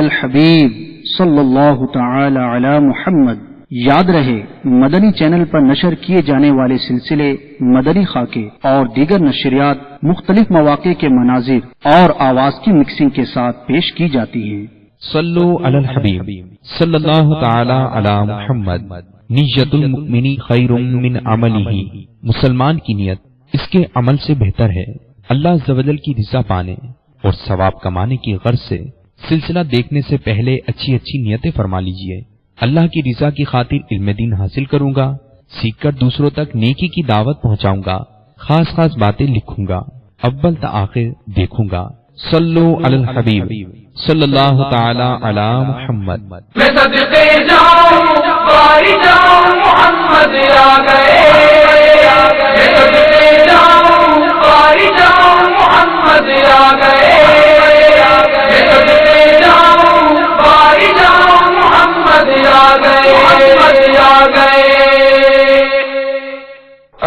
الحبیب صلی اللہ تعالی علی محمد۔ یاد رہے مدنی چینل پر نشر کیے جانے والے سلسلے مدنی خاکے اور دیگر نشریات مختلف مواقع کے مناظر اور آواز کی مکسنگ کے ساتھ پیش کی جاتی ہیں۔ صلو علی الحبیب صلی اللہ تعالی علی محمد۔ نیت المؤمن خیر من عملہ، مسلمان کی نیت اس کے عمل سے بہتر ہے۔ اللہ عز و جل کی رضا پانے اور ثواب کمانے کی غرض سے سلسلہ دیکھنے سے پہلے اچھی اچھی نیتیں فرما لیجئے۔ اللہ کی رضا کی خاطر علم دین حاصل کروں گا، سیکھ کر دوسروں تک نیکی کی دعوت پہنچاؤں گا، خاص خاص باتیں لکھوں گا، اول تا آخر دیکھوں گا۔ صلو علی الحبیب صلی اللہ تعالی علی محمد۔ میں صدقے جاؤں باری جاؤں محمد آ گئے، میں صدقے جاؤں باری جاؤں محمد آ گئے، میں صدقے جاؤں باری جاؤں محمد آ گئے، محمد آ گئے۔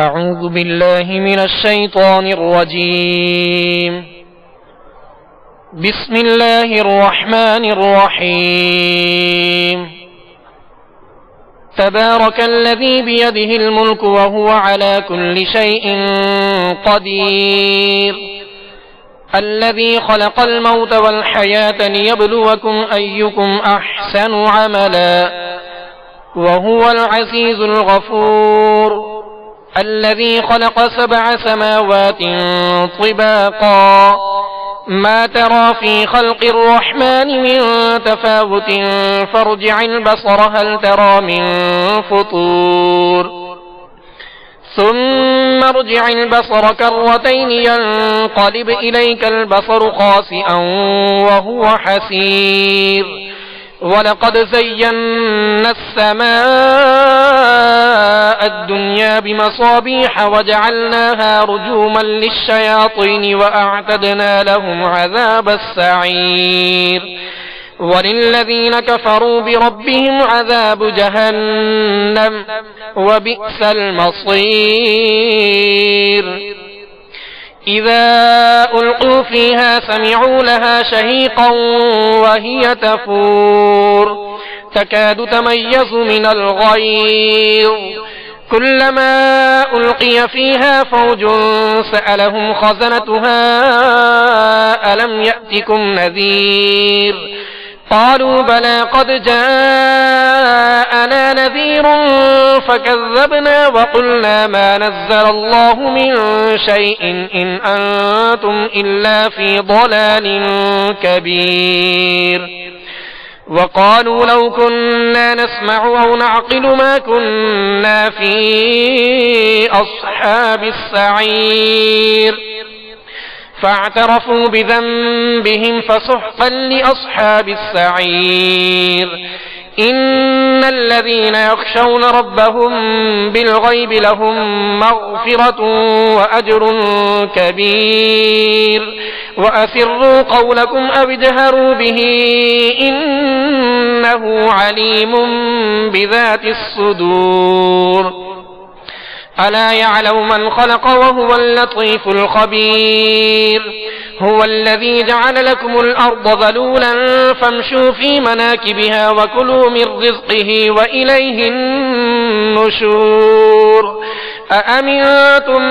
اعوذ باللہ من الشیطان الرجیم، بسم اللہ الرحمن الرحیم۔ تبارک الذی بیدہ الملک وهو على كل شیء قدیر، الذی خلق الموت والحیاة لیبلوکم ایکم احسن عملا وهو العزیز الغفور، الذی خلق 7 سماوات طباقا ما ترى في خلق الرحمن من تفاوت فارجع البصر هل ترى من فطور، ثم ارجع البصر كرتين ينقلب إليك البصر خاسئا وهو حسير، ولقد زينا السماء الدنيا بمصابيح وجعلناها رجوما للشياطين وأعتدنا لهم عذاب السعير، وللذين كفروا بربهم عذاب جهنم وبئس المصير، إذا ألقوا فيها سمعوا لها شهيقا وهي تفور تكاد تميز من الغيظ، كلما ألقي فيها فوج سألهم خزنتها ألم يأتكم نذير، قالوا بلى قد جاءنا نذير فكذبنا وقلنا ما نزل الله من شيء إن أنتم إلا في ضلال كبير، وقالوا لو كنا نسمع أو نعقل ما كنا في أصحاب السعير، فاعترفوا بذنبهم فسحقا لأصحاب السعير، إن الذين يخشون ربهم بالغيب لهم مغفرة وأجر كبير، وأسروا قولكم أو اجهروا به إنه عليم بذات الصدور، ألا يعلم من خلق وهو اللطيف الخبير، هو الذي جعل لكم الأرض ذلولا فامشوا في مناكبها وكلوا من رزقه وإليه النشور، أأمنتم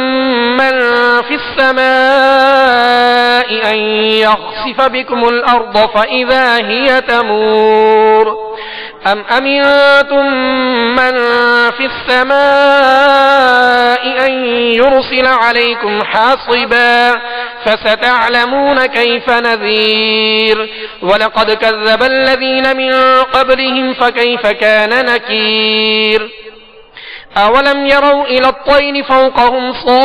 من في السماء أن يخسف بكم الأرض فإذا هي تمور، أم أمنتم من في السماء أن يرسل عليكم حاصبا فستعلمون كيف نذير، ولقد كذب الذين من قبلهم فكيف كان نكير، أولم يروا إلى الطير فوقهم صافات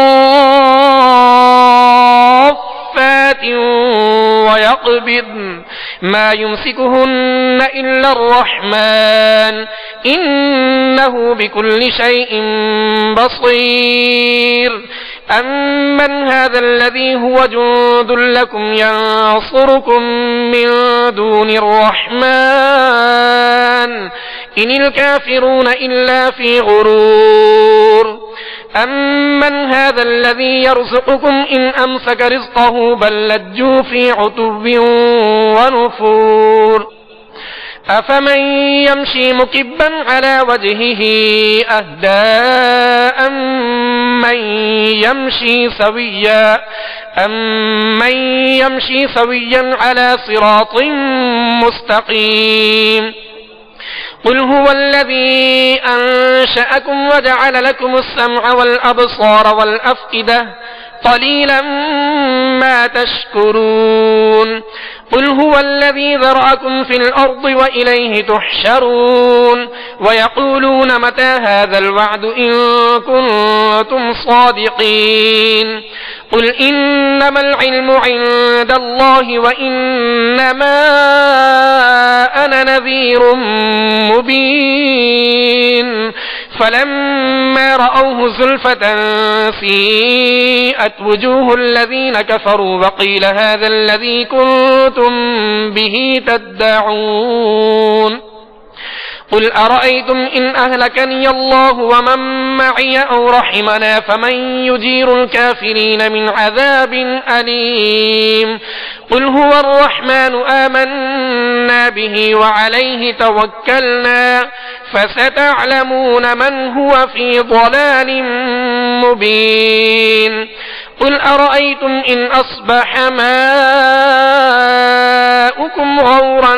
ويقبضن ما يمسكهن إلا الرحمن إنه بكل شيء بصير، أمن هذا الذي هو جند لكم ينصركم من دون الرحمن إن الكافرون إلا في غرور، أمن هذا الذي يرزقكم إن أمسك رزقه بل لجوا في عتب ونفور، أفمن يمشي مكبا على وجهه أهدى أمن يمشي سويا على صراط مستقيم قل هو الذي أنشأكم وجعل لكم السمع والأبصار والأفئدة قليلا ما تشكرون قل هو الذي ذرأكم في الأرض وإليه تحشرون ويقولون متى هذا الوعد إن كنتم صادقين قل إنما العلم عند الله وإنما أنا نذير مبين فلما رأوه زلفة سيئت وجوه الذين كفروا وقيل هذا الذي كنتم به تدعون قل أرأيتم إن أهلكني الله ومن معي أو رحمنا فمن يجير الكافرين من عذاب أليم قل هو الرحمن آمنا به وعليه توكلنا فستعلمون من هو في ضلال مبين قل أرأيتم إن أصبح ماؤكم غورا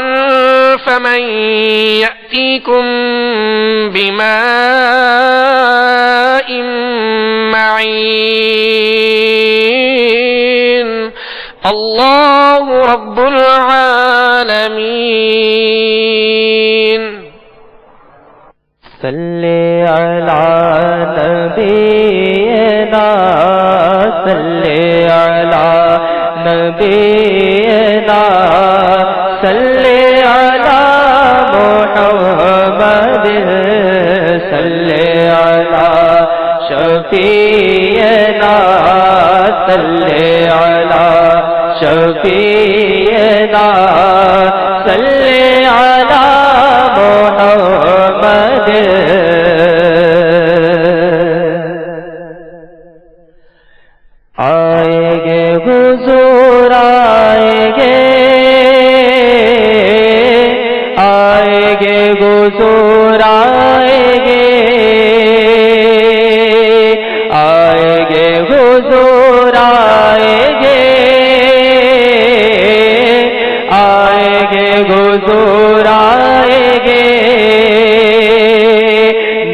فمن يأتيكم بماء معين الله رب العالمين صلی علی نبینا صلی علی نبینا صلی علی محمد صلی علی شفیعنا صلی علی شفیعنا صلی علی محمد آئیں گے حضور آئیں گے حضور آئیں گے حضور آئیں گے حضور آئیں گے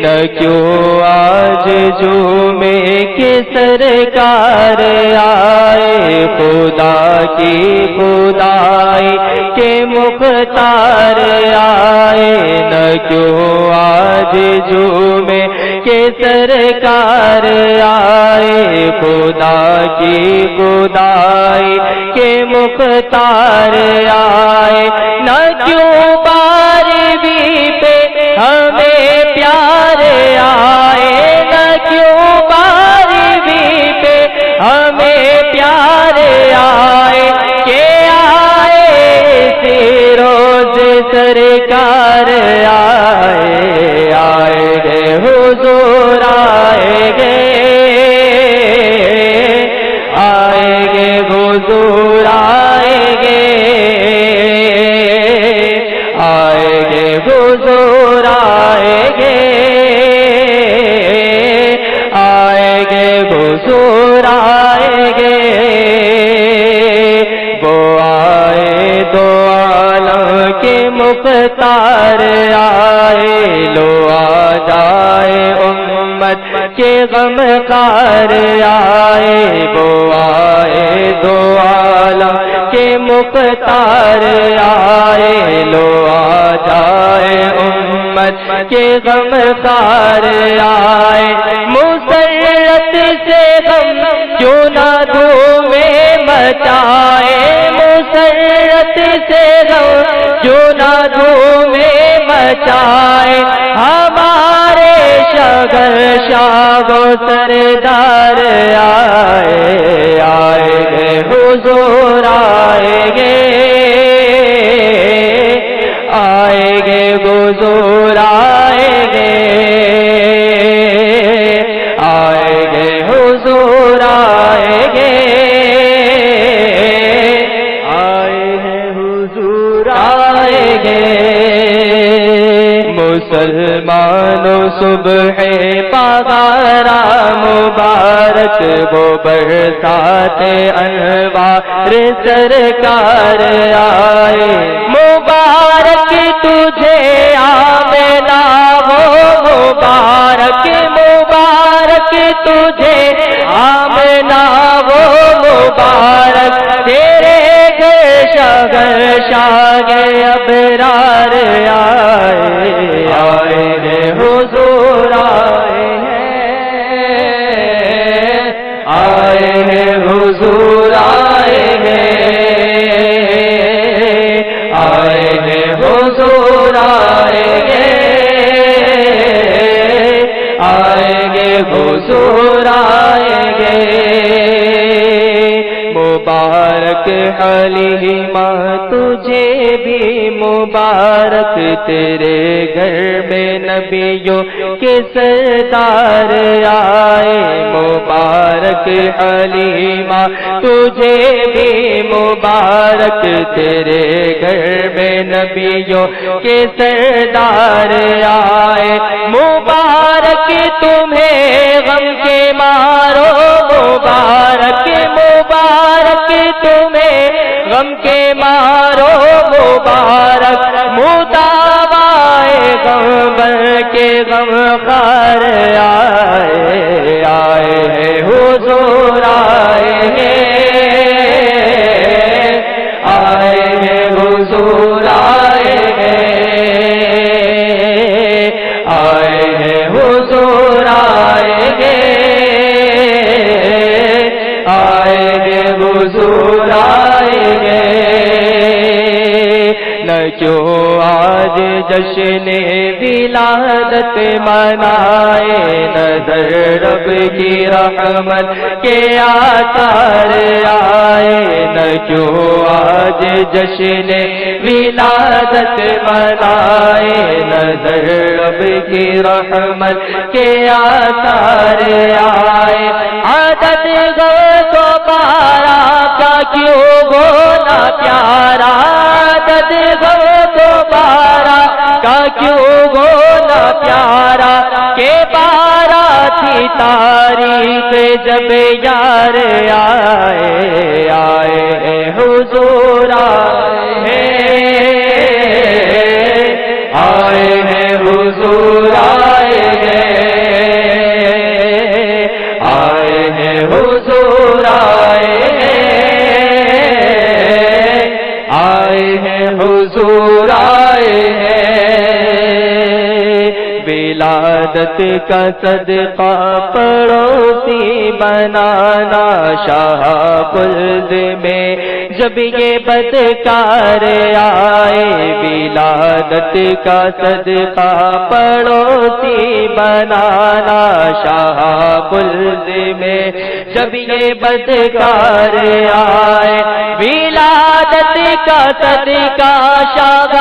نہ کیوں آج جمعے کی سرکار آئے خدا کی خدائی کے مختار آئے نہ کیوں آج جمعے کے سرکار آئے خدا کی خدائی کے مختار آئے نہ کیوں بارہویں پہ ہمیں پیار آئے نہ کیوں بارہویں پہ ہمیں پیار آئے کہ آئے اسی روز سرکار آئے گے حضور آئے گے حضور آئے گے حضور آئے گے حضور آئے گے وہ آئے دو عالم کے مختار آئے لو آ جائے امت کے غمخوار آئے وہ آئے دو عالم کے مختار آئے لو آ جائے امت کے غمخوار آئے مسرت سے غم کیوں نہ دھومیں مچائے مسرت سے غم کیوں نہ دھومیں مچائے ہمارے شگر شاہ و سردار آئے گے حضور آئے گے حضور آئے گے حضور آئے گے حضور آئے گے مسلمانوں صبح پگارا مبارک وہ برسات انوار سرکار آئے مبارک تجھے آمنہ وہ مبارک مبارک تجھے آمنہ وہ مبارک تیرے گھر شاگر شاگے ابرار آئے آئے ہیں حضور آئے ہیں حضور آئے ہیں حضور آئے گے حضور آئیں گے مبارک حلیمہ تجھے بھی مبارک تیرے گھر میں نبیوں کے سردار آئے مبارک حلیمہ تجھے بھی مبارک تیرے گھر میں نبیوں کے سردار آئے مبارک تمہیں غم کے مارو مبارک مبارک تمہیں غم کے مارو مبارک مداوائے غم بن کے غم خار آئے ہیں حضور آئے ہیں حضور آئے ہیں حضور آئے حضور آئے گے نہ کیوں آج جشن ولادت منائے نظر رب کی رحمت کے آثار آئے نہ کیوں آج جشن ولادت منائے نظر رب کی رحمت کے آثار آئے عادت گو تو پارا کا کیوں گونا پیارا عادت گو تو پارا کا کیوں گونا پیارا کہ پارا تھی تاریخ جب یار آئے ہیں حضور آئے ہیں حضور آئے ہیں حضور آئے ہیں حضور آئے ولادت کا صدقہ پڑوسی بنانا شاہ خلد میں جب یہ بدکار آئے ولادت کا صدقہ پڑوسی بنانا شاہ خلد میں جب یہ بدکار آئے ولادت کا صدقہ شاہ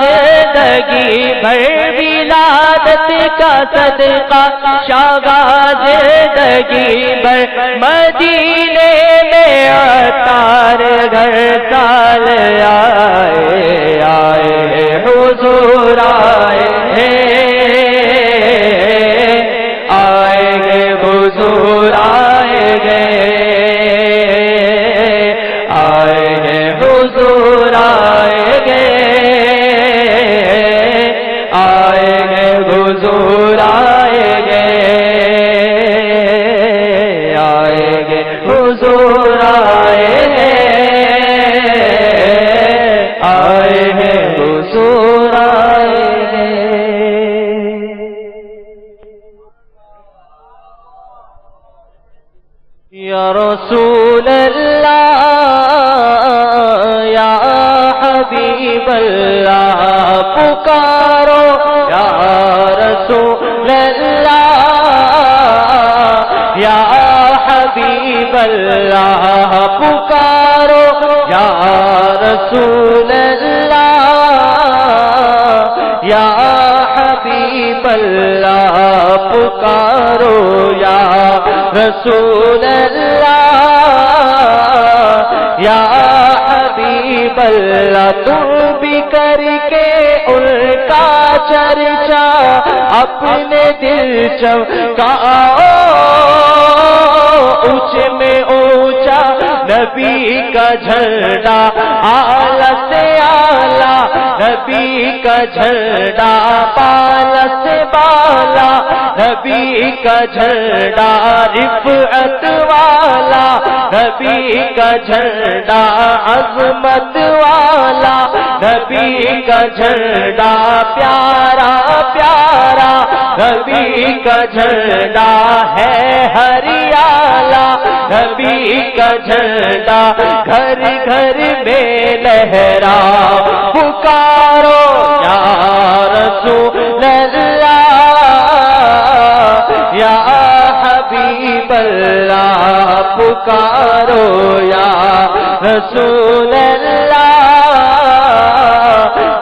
زندگی بھر ولادت کا صدقہ شاہ زندگی بھر مدینے میں عطار گھر سال آئے حضور آئے گے حضور آئے گے حضور آئے گے حضور آئے گے حضور آئے ہیں حضور آئے یا رسول اللہ یا حبیب اللہ پکارو یا رسول اللہ یا حبیب اللہ پکارو یا رسول اللہ یا حبیب اللہ پکارو یا رسول اللہ یا حبیب اللہ تم بھی بھی کر کے ان کا چرچا اپنے دل چمکاؤ، اونچے میں اونچا نبی کا جھنڈا اعلیٰ سے اعلیٰ، نبی کا جھنڈا بالا سے بالا، نبی کا جھنڈا رفعت والا، نبی کا جھنڈا عظمت والا، نبی کا جھنڈا پیارا پیارا، نبی کا جھنڈا ہے ہریالا، نبی کا جھنڈا گھر گھر میں لہرا، پکارو یا رسول اللہ یا حبیب اللہ، پکارو یا رسول اللہ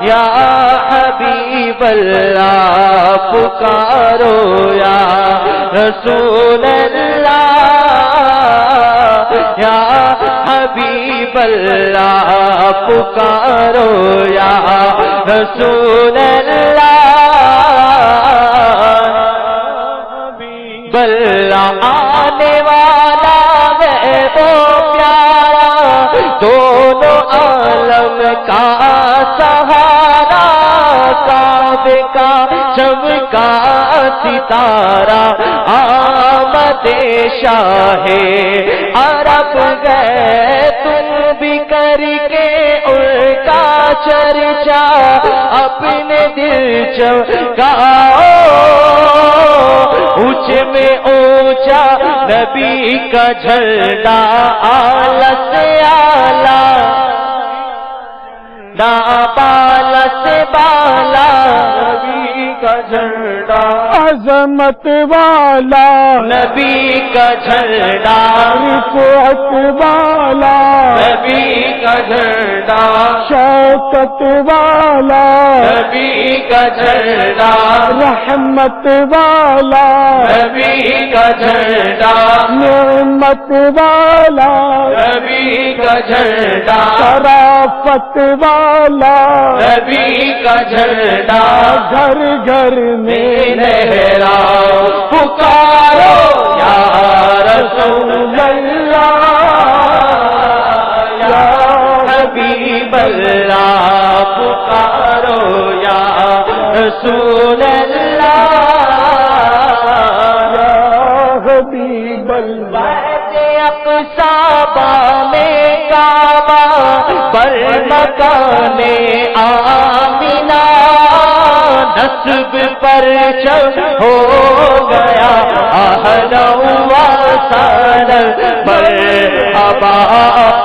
یا حبیب اللہ، پکارو یا رسول اللہ یا حبیب اللہ، پکارو یا رسول اللہ بلّہ آنے والا ہے وہ پیارا، دونوں عالم کا سہارا، کعبے کا چمکا ستارہ، آمد شاہ عرب گئے تم بھی کر کے ان کا چرچا اپنے دل چمکاؤ، اونچے میں اونچا نبی کا جھنڈا اعلیٰ سے اعلیٰ، بالا سے بالا، نبی کا جھنڈا عظمت والا، نبی کا جھنڈا رفعت والا، نبی کا جھنڈا شوکت والا، نبی کا جھنڈا رحمت والا، نبی کا جھنڈا نعمت والا، نبی کا جھنڈا شرافت والا، نبی کا جھنڈا گھر گھر میں لہرا، پکارو یا رسول اللہ یا حبیب اللہ، پکارو یا رسول اللہ یا حبیب اللہ، اقصابہ میں کعبہ پر مکان آمنہ، نسب پر چل ہو گیا اہلا و سہلا، مرحبا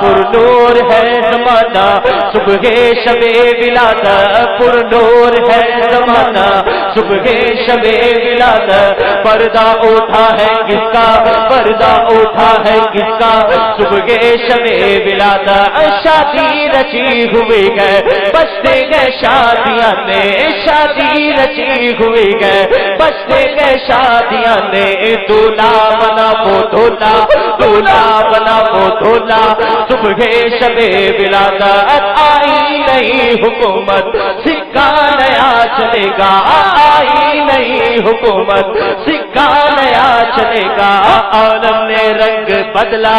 پر نور ہے زمانہ، صبح شب ولادت پر نور ہے زمانہ، صبح شب ولادت، پردہ اٹھا ہے کس کا، پردہ اٹھا ہے کس کا، صبح شب ولادت، شادی رچی ہوئی گئے بچتے گئے شادیاں نے، شادی رچی ہوئی گئے بچتے گئے شادیاں نے، دولہا بنا وہ دولہا، دولہا بنا وہ دولہا، صبح شب ولادت آئی نہیں حکومت، سکہ نیا چلے گا، آئی نہیں حکومت، سکہ نیا چلے گا، عالم نے رنگ بدلا،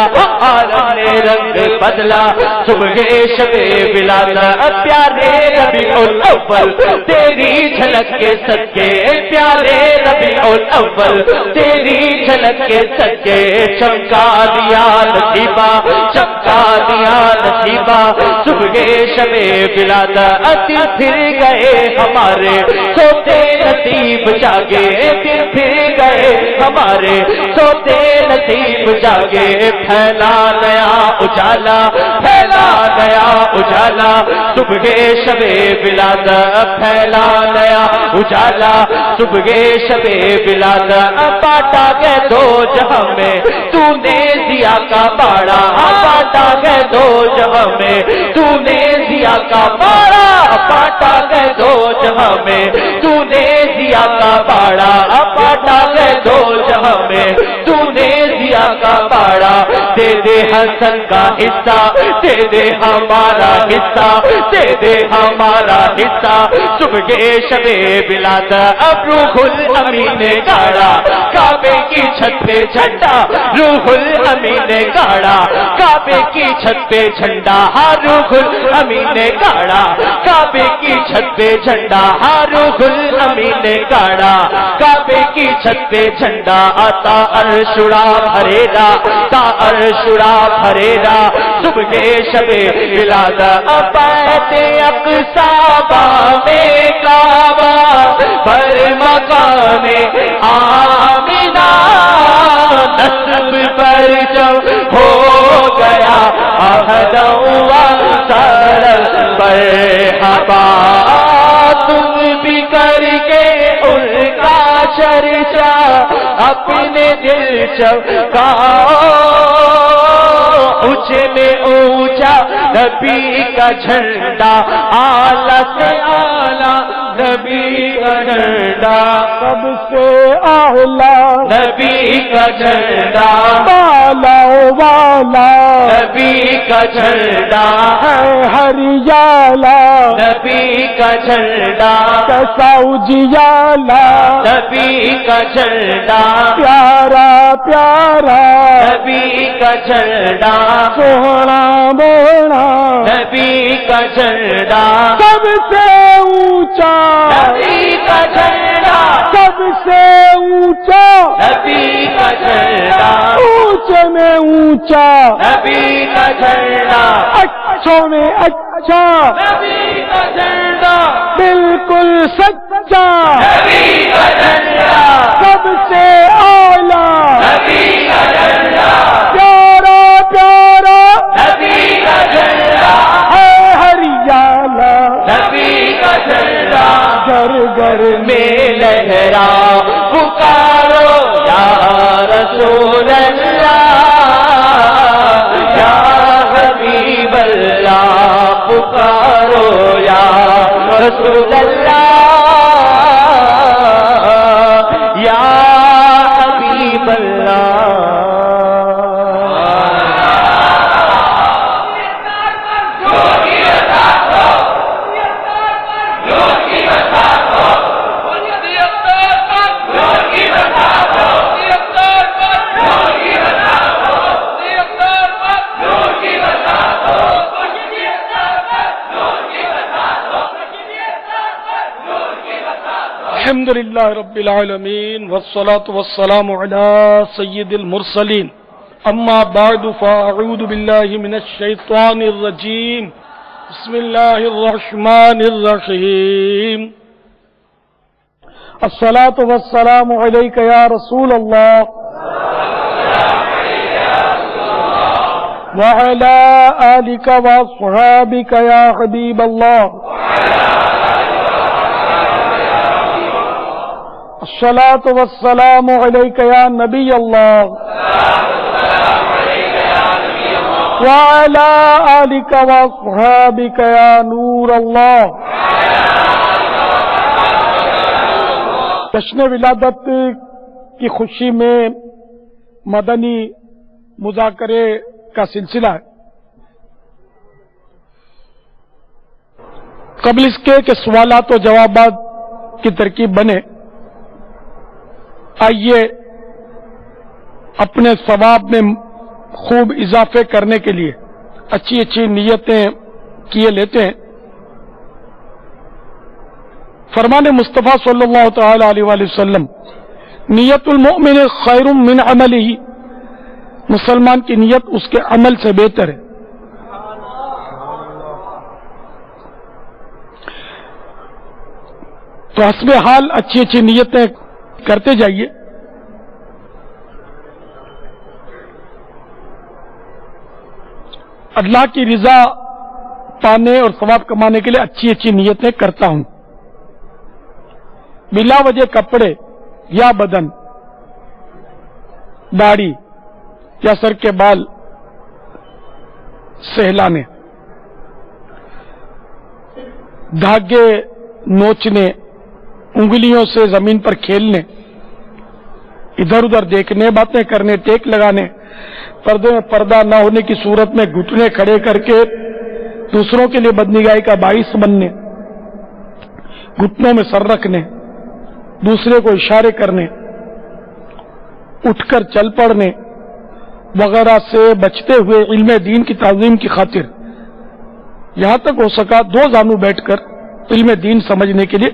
عالم نے رنگ بدلا، صبح شب ولادت، پیارے ربیع الاول تیری جھلک کے صدقے، پیارے ربیع الاول تیری جھلک کے صدقے، چمکا دیا نصیبہ، چمکا دیا نصیبہ، صبح شب ولادت، پھر گئے ہمارے سوتے نصیب جاگے، پھر گئے ہمارے سوتے نصیب جاگے، پھیلا نیا اجالا، پھیلا نیا اجالا، صبح شب ولادت، پھیلا نیا اجالا، صبح شب ولادت، بانٹا گئے دو جہاں میں تو نے ضیا کا باڑا، بانٹا گئے دو جہاں میں تو نے ضیا کا باڑا، بانٹا گئے دو جہاں میں تو نے ضیا کا باڑا، بانٹا گئے دو جہاں میں تو نے ضیا کا باڑا، دے دے حسن کا حصہ، دے دے ہمارا حصہ، دے دے ہمارا حصہ، صبح شب بلاد اب روح الامین نے گاڑا کعبے کی چھت پہ جھنڈا، روح الامین نے گاڑا کعبے کی چھت پہ جھنڈا، ہاں روح الامین نے گاڑا کعبے کی چھت پہ جھنڈا، ہاں روح الامین نے گاڑا کعبے کی چھت پہ جھنڈا، آتا عرشڑا بھریرا تا عرشڑا بھریرا، صبح شب بلاد بیت اقصی میں کعبہ پر مقام آمنہ، نسب پر جب ہو گیا عہد وصل مرحبا، تم بھی کر کے ان کا چرچا اپنے دل چمکاؤ، اونچے میں اونچا نبی کا جھنڈا، اعلیٰ سے اعلیٰ نبی کا جھنڈا، سب سے اعلیٰ نبی کا جھنڈا، والا والا نبی کا جھنڈا ہے ہریالا، نبی کا جھنڈا کیسا اجیالا، نبی کا جھنڈا پیارا پیارا، نبی کا جھنڈا سونا بونا، نبی کا جھنڈا سب سے اونچا، نبی کا جھنڈا سب سے اونچا، نبی کا جھنڈا اونچے میں اونچا، نبی کا جھنڈا اچھوں میں اچھا، نبی کا جھنڈا بالکل سچا، نبی کا جھنڈا سب سے اعلیٰ، نبی کا جھنڈا پیارا پیارا، نبی کا جھنڈا ہے ہریالا، نبی کا جھنڈا گھر گھر میں لہرا، پکارو یا رسول اللہ یا حبیب اللہ، پکارو یا رسول اللہ یا حبیب اللہ۔ الحمدللہ رب العالمین والصلاة والسلام علی سید المرسلین، اما بعد فاعوذ باللہ من الشیطان الرجیم، بسم اللہ الرحمن الرحیم، الصلاة والسلام علیک یا رسول اللہ وعلی آلک واصحابک یا حبیب اللہ، الصلاة والسلام علیک یا نبی اللہ وعلی آلک واصحابک یا نور اللہ۔ جشن ولادت کی خوشی میں مدنی مذاکرے کا سلسلہ ہے۔ قبل اس کے کہ سوالات و جوابات کی ترکیب بنے، آئیے اپنے ثواب میں خوب اضافے کرنے کے لیے اچھی اچھی نیتیں کیے لیتے ہیں۔ فرمان مصطفیٰ صلی اللہ تعالی علیہ وآلہ وسلم، نیت المؤمن خیر من عملہ، مسلمان کی نیت اس کے عمل سے بہتر ہے۔ تو حسب حال اچھی اچھی نیتیں کرتے جائیے۔ اللہ کی رضا پانے اور ثواب کمانے کے لیے اچھی اچھی نیتیں کرتا ہوں۔ بلا وجہ کپڑے یا بدن، داڑھی یا سر کے بال سہلانے، دھاگے نوچنے، انگلیوں سے زمین پر کھیلنے، ادھر ادھر دیکھنے، باتیں کرنے، ٹیک لگانے، پردے میں پردہ نہ ہونے کی صورت میں گھٹنے کھڑے کر کے دوسروں کے لیے بدنگاہی کا باعث بننے، گھٹنوں میں سر رکھنے، دوسرے کو اشارے کرنے، اٹھ کر چل پڑنے وغیرہ سے بچتے ہوئے علم دین کی تعظیم کی خاطر یہاں تک ہو سکا دو زانو بیٹھ کر علم دین سمجھنے کے لیے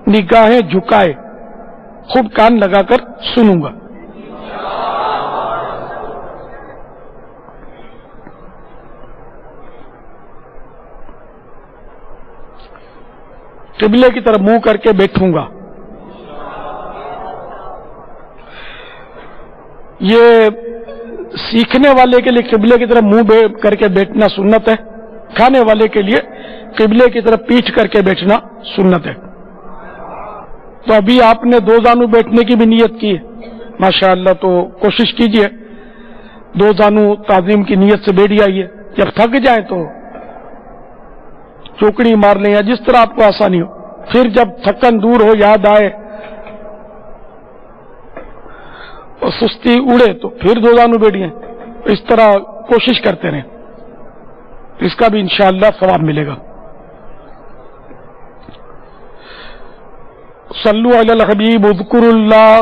نگاہیں جھکائے خوب کان لگا کر سنوں گا۔ قبلے کی طرف منہ کر کے بیٹھوں گا۔ یہ سیکھنے والے کے لیے قبلے کی طرف منہ کر کے بیٹھنا سنت ہے، کھانے والے کے لیے قبلے کی طرف پیٹھ کر کے بیٹھنا سنت ہے۔ تو ابھی آپ نے دو زانو بیٹھنے کی بھی نیت کی ہے ماشاءاللہ، تو کوشش کیجئے دو زانو تعظیم کی نیت سے بیٹھ جائیے۔ جب تھک جائیں تو چوکڑی مار لیں یا جس طرح آپ کو آسانی ہو، پھر جب تھکن دور ہو، یاد آئے اور سستی اڑے تو پھر دو زانو بیٹھیے۔ اس طرح کوشش کرتے رہیں، اس کا بھی انشاءاللہ ثواب ملے گا۔ صلو علی الحبیب اذکر اللہ،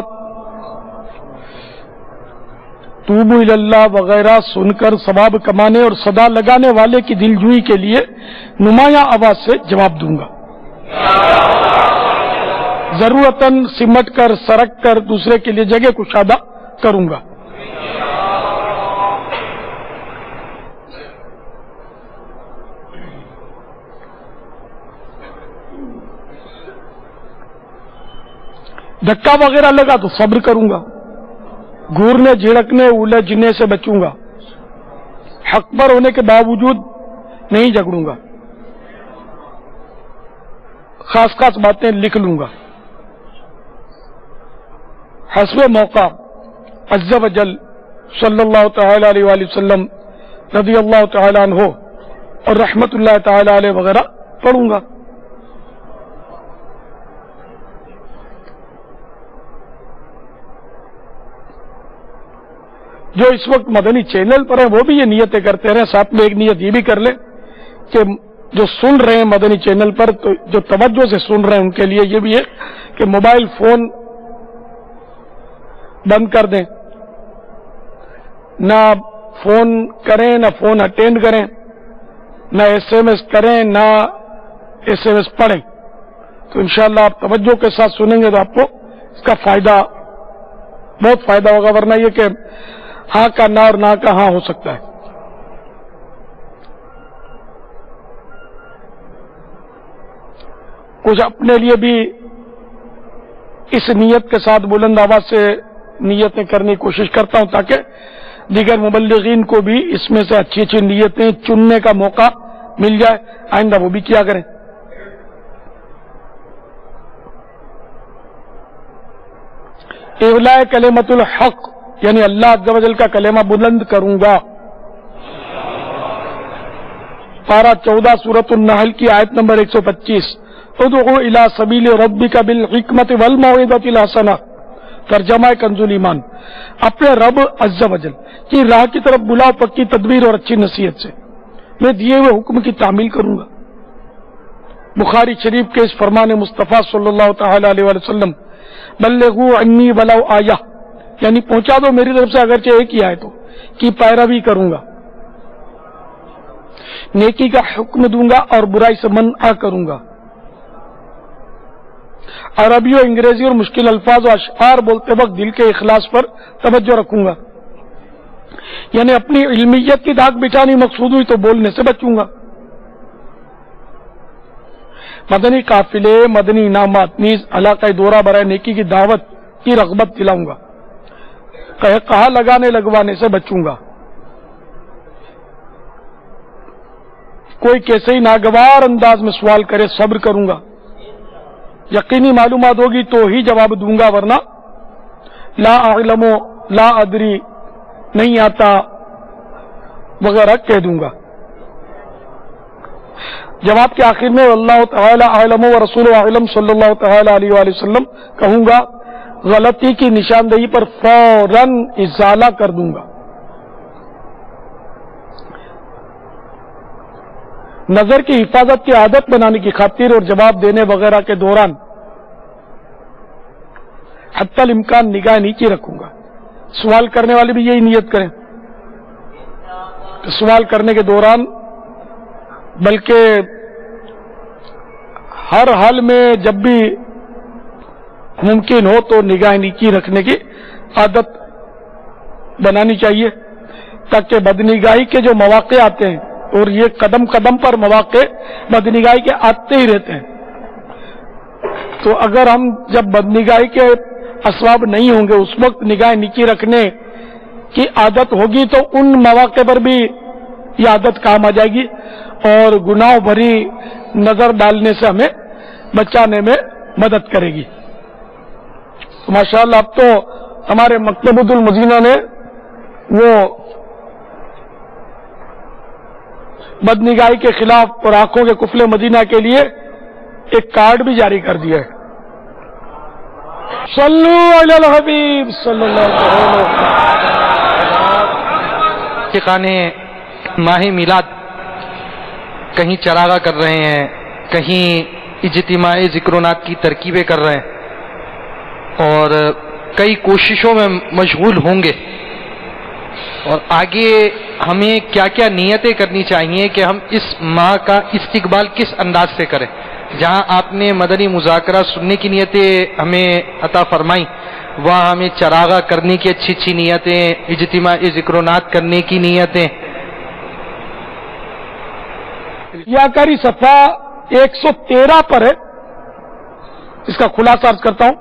توبو الی اللہ وغیرہ سن کر ثواب کمانے اور صدا لگانے والے کی دل جوئی کے لیے نمایاں آواز سے جواب دوں گا، ضرورتاً سمٹ کر سرک کر دوسرے کے لیے جگہ کشادہ کروں گا۔ دھکا وغیرہ لگا تو صبر کروں گا، گھورنے جھڑکنے الجھنے سے بچوں گا، حق پر ہونے کے باوجود نہیں جھگڑوں گا، خاص خاص باتیں لکھ لوں گا، حسب موقع عز و جل صلی اللہ تعالی علیہ وآلہ وسلم رضی اللہ تعالی عنہ اور رحمت اللہ تعالی علیہ وغیرہ پڑھوں گا۔ جو اس وقت مدنی چینل پر ہیں وہ بھی یہ نیتیں کرتے رہیں، ساتھ میں ایک نیت یہ بھی کر لیں کہ جو سن رہے ہیں مدنی چینل پر، تو جو توجہ سے سن رہے ہیں ان کے لیے یہ بھی ہے کہ موبائل فون بند کر دیں، نہ فون کریں، نہ فون اٹینڈ کریں، نہ ایس ایم ایس کریں، نہ ایس ایم ایس پڑھیں۔ تو انشاءاللہ آپ توجہ کے ساتھ سنیں گے تو آپ کو اس کا فائدہ، بہت فائدہ ہوگا، ورنہ یہ کہ ہاں کا نہ اور نہ کا ہاں ہو سکتا ہے۔ کچھ اپنے لیے بھی اس نیت کے ساتھ بلند آواز سے نیتیں کرنے کی کوشش کرتا ہوں تاکہ دیگر مبلغین کو بھی اس میں سے اچھی اچھی نیتیں چننے کا موقع مل جائے، آئندہ وہ بھی کیا کریں۔ اعلاء کلمۃ الحق، یعنی اللہ عز و جل کا کلمہ بلند کروں گا۔ پارہ 14 سورۃ النحل کی آیت نمبر 125، ادعو الی سبیل ربک بالحکمۃ والموعظۃ الحسنہ، ترجمہ کنز الایمان، اپنے رب عز و جل کی راہ کی طرف بلاؤ پکی تدبیر اور اچھی نصیحت سے، میں دیے ہوئے حکم کی تعمیل کروں گا۔ بخاری شریف کے اس فرمان مصطفیٰ صلی اللہ تعالی علیہ وآلہ وسلم، بلغوا عنی ولو آیہ، یعنی پہنچا دو میری طرف سے اگرچہ ایک ہی آئے تو، کی پیروی کروں گا، نیکی کا حکم دوں گا اور برائی سے منع کروں گا، عربی و انگریزی اور مشکل الفاظ و اشعار بولتے وقت دل کے اخلاص پر توجہ رکھوں گا، یعنی اپنی علمیت کی دھاک بٹھانی مقصود ہوئی تو بولنے سے بچوں گا۔ مدنی قافلے، مدنی انعامات نیز علاقہ دورہ برائے نیکی کی دعوت کی رغبت دلاؤں گا، کہا لگانے لگوانے سے بچوں گا، کوئی کیسے ہی ناگوار انداز میں سوال کرے صبر کروں گا، یقینی معلومات ہوگی تو ہی جواب دوں گا، ورنہ لا اعلم، لا ادری، نہیں آتا وغیرہ کہہ دوں گا۔ جواب کے آخر میں اللہ تعالی اعلم و رسول اعلم صلی اللہ تعالی علیہ وآلہ وسلم کہوں گا، غلطی کی نشاندہی پر فوراً ازالہ کر دوں گا۔ نظر کی حفاظت کی عادت بنانے کی خاطر اور جواب دینے وغیرہ کے دوران حتی الامکان نگاہ نیچے رکھوں گا. سوال کرنے والے بھی یہی نیت کریں کہ سوال کرنے کے دوران بلکہ ہر حال میں جب بھی ممکن ہو تو نگاہ نیچی رکھنے کی عادت بنانی چاہیے، تاکہ بدنگاہی کے جو مواقع آتے ہیں، اور یہ قدم قدم پر مواقع بدنگاہی کے آتے ہی رہتے ہیں، تو اگر ہم جب بدنگاہی کے اسباب نہیں ہوں گے اس وقت نگاہ نیچی رکھنے کی عادت ہوگی تو ان مواقع پر بھی یہ عادت کام آ جائے گی اور گناہ بھری نظر ڈالنے سے ہمیں بچانے میں مدد کرے گی. ماشاءاللہ اب تو ہمارے مکتبۃ المدینہ نے وہ بدنگاہی کے خلاف اور آنکھوں کے قفل مدینہ کے لیے ایک کارڈ بھی جاری کر دیا ہے. صلو علی الحبیب صلی اللہ علیہ وسلم. خانے ماہ میلاد کہیں چراغا کر رہے ہیں، کہیں اجتماع ذکر و نات کی ترکیبیں کر رہے ہیں اور کئی کوششوں میں مشغول ہوں گے، اور آگے ہمیں کیا کیا نیتیں کرنی چاہیے کہ ہم اس ماہ کا استقبال کس انداز سے کریں. جہاں آپ نے مدنی مذاکرہ سننے کی نیتیں ہمیں عطا فرمائی، وہاں ہمیں چراغا کرنے کی اچھی اچھی نیتیں، اجتماع ذکر و نات کرنے کی نیتیں. ریاکاری صفحہ 113 پر ہے، اس کا خلاصہ عرض کرتا ہوں.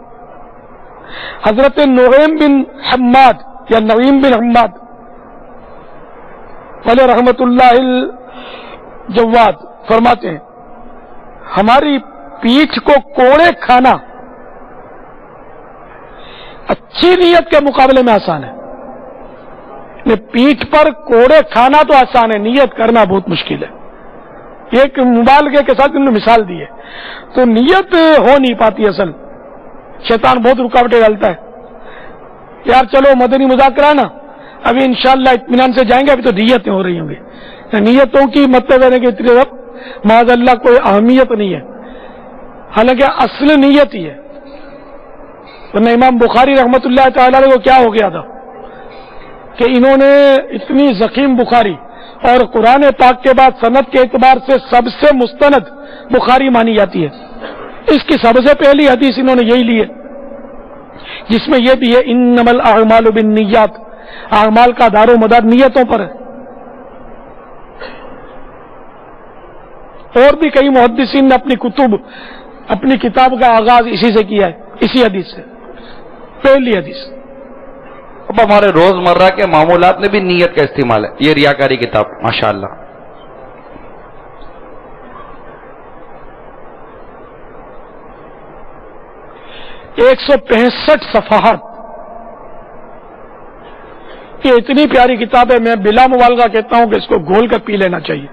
حضرت نعیم بن حماد یا نعیم بن حماد علیہ رحمت اللہ الجواد فرماتے ہیں، ہماری پیٹھ کو کوڑے کھانا اچھی نیت کے مقابلے میں آسان ہے. پیٹھ پر کوڑے کھانا تو آسان ہے، نیت کرنا بہت مشکل ہے. ایک مبالغے کے ساتھ انہوں نے مثال دی ہے، تو نیت ہو نہیں پاتی. اصل شیطان بہت رکاوٹیں ڈالتا ہے. یار چلو مدنی مذاکرہ نا، ابھی انشاءاللہ اطمینان سے جائیں گے، ابھی تو نیتیں ہو رہی ہوں گی. نیتوں کی مطلب ہے کہ اتنی طرف معاذ اللہ کوئی اہمیت نہیں ہے، حالانکہ اصل نیت ہی ہے. ورنہ امام بخاری رحمت اللہ تعالی علیہ کو کیا ہو گیا تھا کہ انہوں نے اتنی زخیم بخاری، اور قرآن پاک کے بعد سند کے اعتبار سے سب سے مستند بخاری مانی جاتی ہے. اس کی سب سے پہلی حدیث انہوں نے یہی لی ہے جس میں یہ بھی ہے انما الاعمال بالنیات، اعمال کا دار و مدار نیتوں پر ہے. اور بھی کئی محدثین نے اپنی کتاب کا آغاز اسی سے کیا ہے، اسی حدیث سے، پہلی حدیث. اب ہمارے روزمرہ کے معمولات میں بھی نیت کا استعمال ہے. یہ ریاکاری کتاب ماشاءاللہ. ایک 165 صفحات، یہ اتنی پیاری کتاب ہے، میں بلا مبالغہ کہتا ہوں کہ اس کو گھول کر پی لینا چاہیے.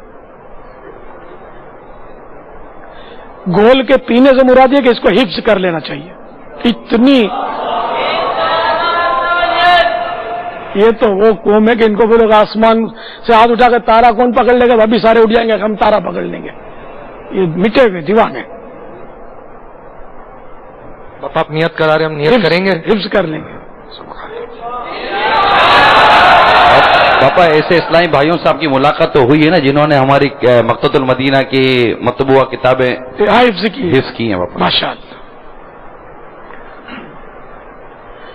گھول کے پینے سے مراد یہ کہ اس کو حفظ کر لینا چاہیے. اتنی یہ تو وہ قوم ہے کہ ان کو بولے گا آسمان سے ہاتھ اٹھا کر تارا کون پکڑ لے گا، ابھی سارے اٹھ جائیں گے، ہم تارا پکڑ لیں گے. یہ مٹے ہوئے دیوانے. آپ نیت کرا رہے، ہم نیت کریں گے، حفظ کر لیں گے. پاپا ایسے اسلامی بھائیوں سے آپ کی ملاقات تو ہوئی ہے نا جنہوں نے ہماری مکتبۃ المدینہ کی مطبوعہ کتابیں حفظ کی ہیں. پاپا ماشاء اللہ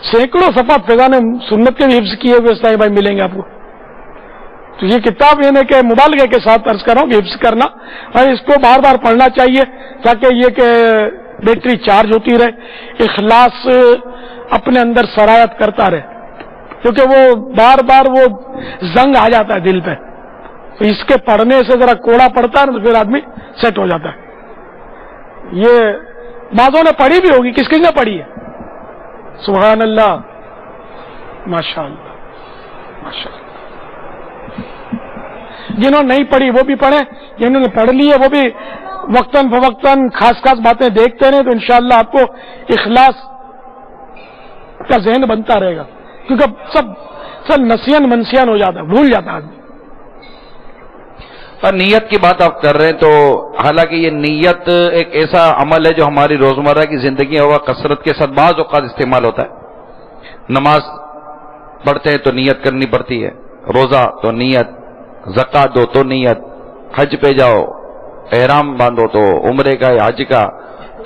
سینکڑوں صفحات فیضان سنت کے بھی حفظ کیے ہوئے اسلامی بھائی ملیں گے آپ کو. تو یہ کتاب یہ کہ مبالغے کے ساتھ عرض کر رہا ہوں کہ حفظ کرنا اور اس کو بار بار پڑھنا چاہیے تاکہ یہ کہ بیٹری چارج ہوتی رہے، اخلاص اپنے اندر سرایت کرتا رہے، کیونکہ وہ بار بار وہ زنگ آ جاتا ہے دل پہ. تو اس کے پڑھنے سے ذرا کوڑا پڑتا ہے نا تو پھر آدمی سیٹ ہو جاتا ہے. یہ بعضوں نے پڑھی بھی ہوگی، کس نے پڑھی ہے؟ سبحان اللہ، ماشاء اللہ ماشاء اللہ. جنہوں نے نہیں پڑھی وہ بھی پڑھیں، جنہوں نے پڑھ لی ہے وہ بھی وقتاً فوقتاً خاص باتیں دیکھتے رہیں تو انشاءاللہ آپ کو اخلاص کا ذہن بنتا رہے گا. کیونکہ سب نسین منسیان ہو جاتا ہے، بھول جاتا ہے آدمی. اور نیت کی بات آپ کر رہے ہیں تو حالانکہ یہ نیت ایک ایسا عمل ہے جو ہماری روزمرہ کی زندگی ہوا کثرت کے ساتھ بعض اوقات استعمال ہوتا ہے. نماز پڑھتے ہیں تو نیت کرنی پڑتی ہے، روزہ تو نیت، زکوٰۃ دو تو نیت، حج پہ جاؤ، احرام باندھو تو عمرے کا یا حج کا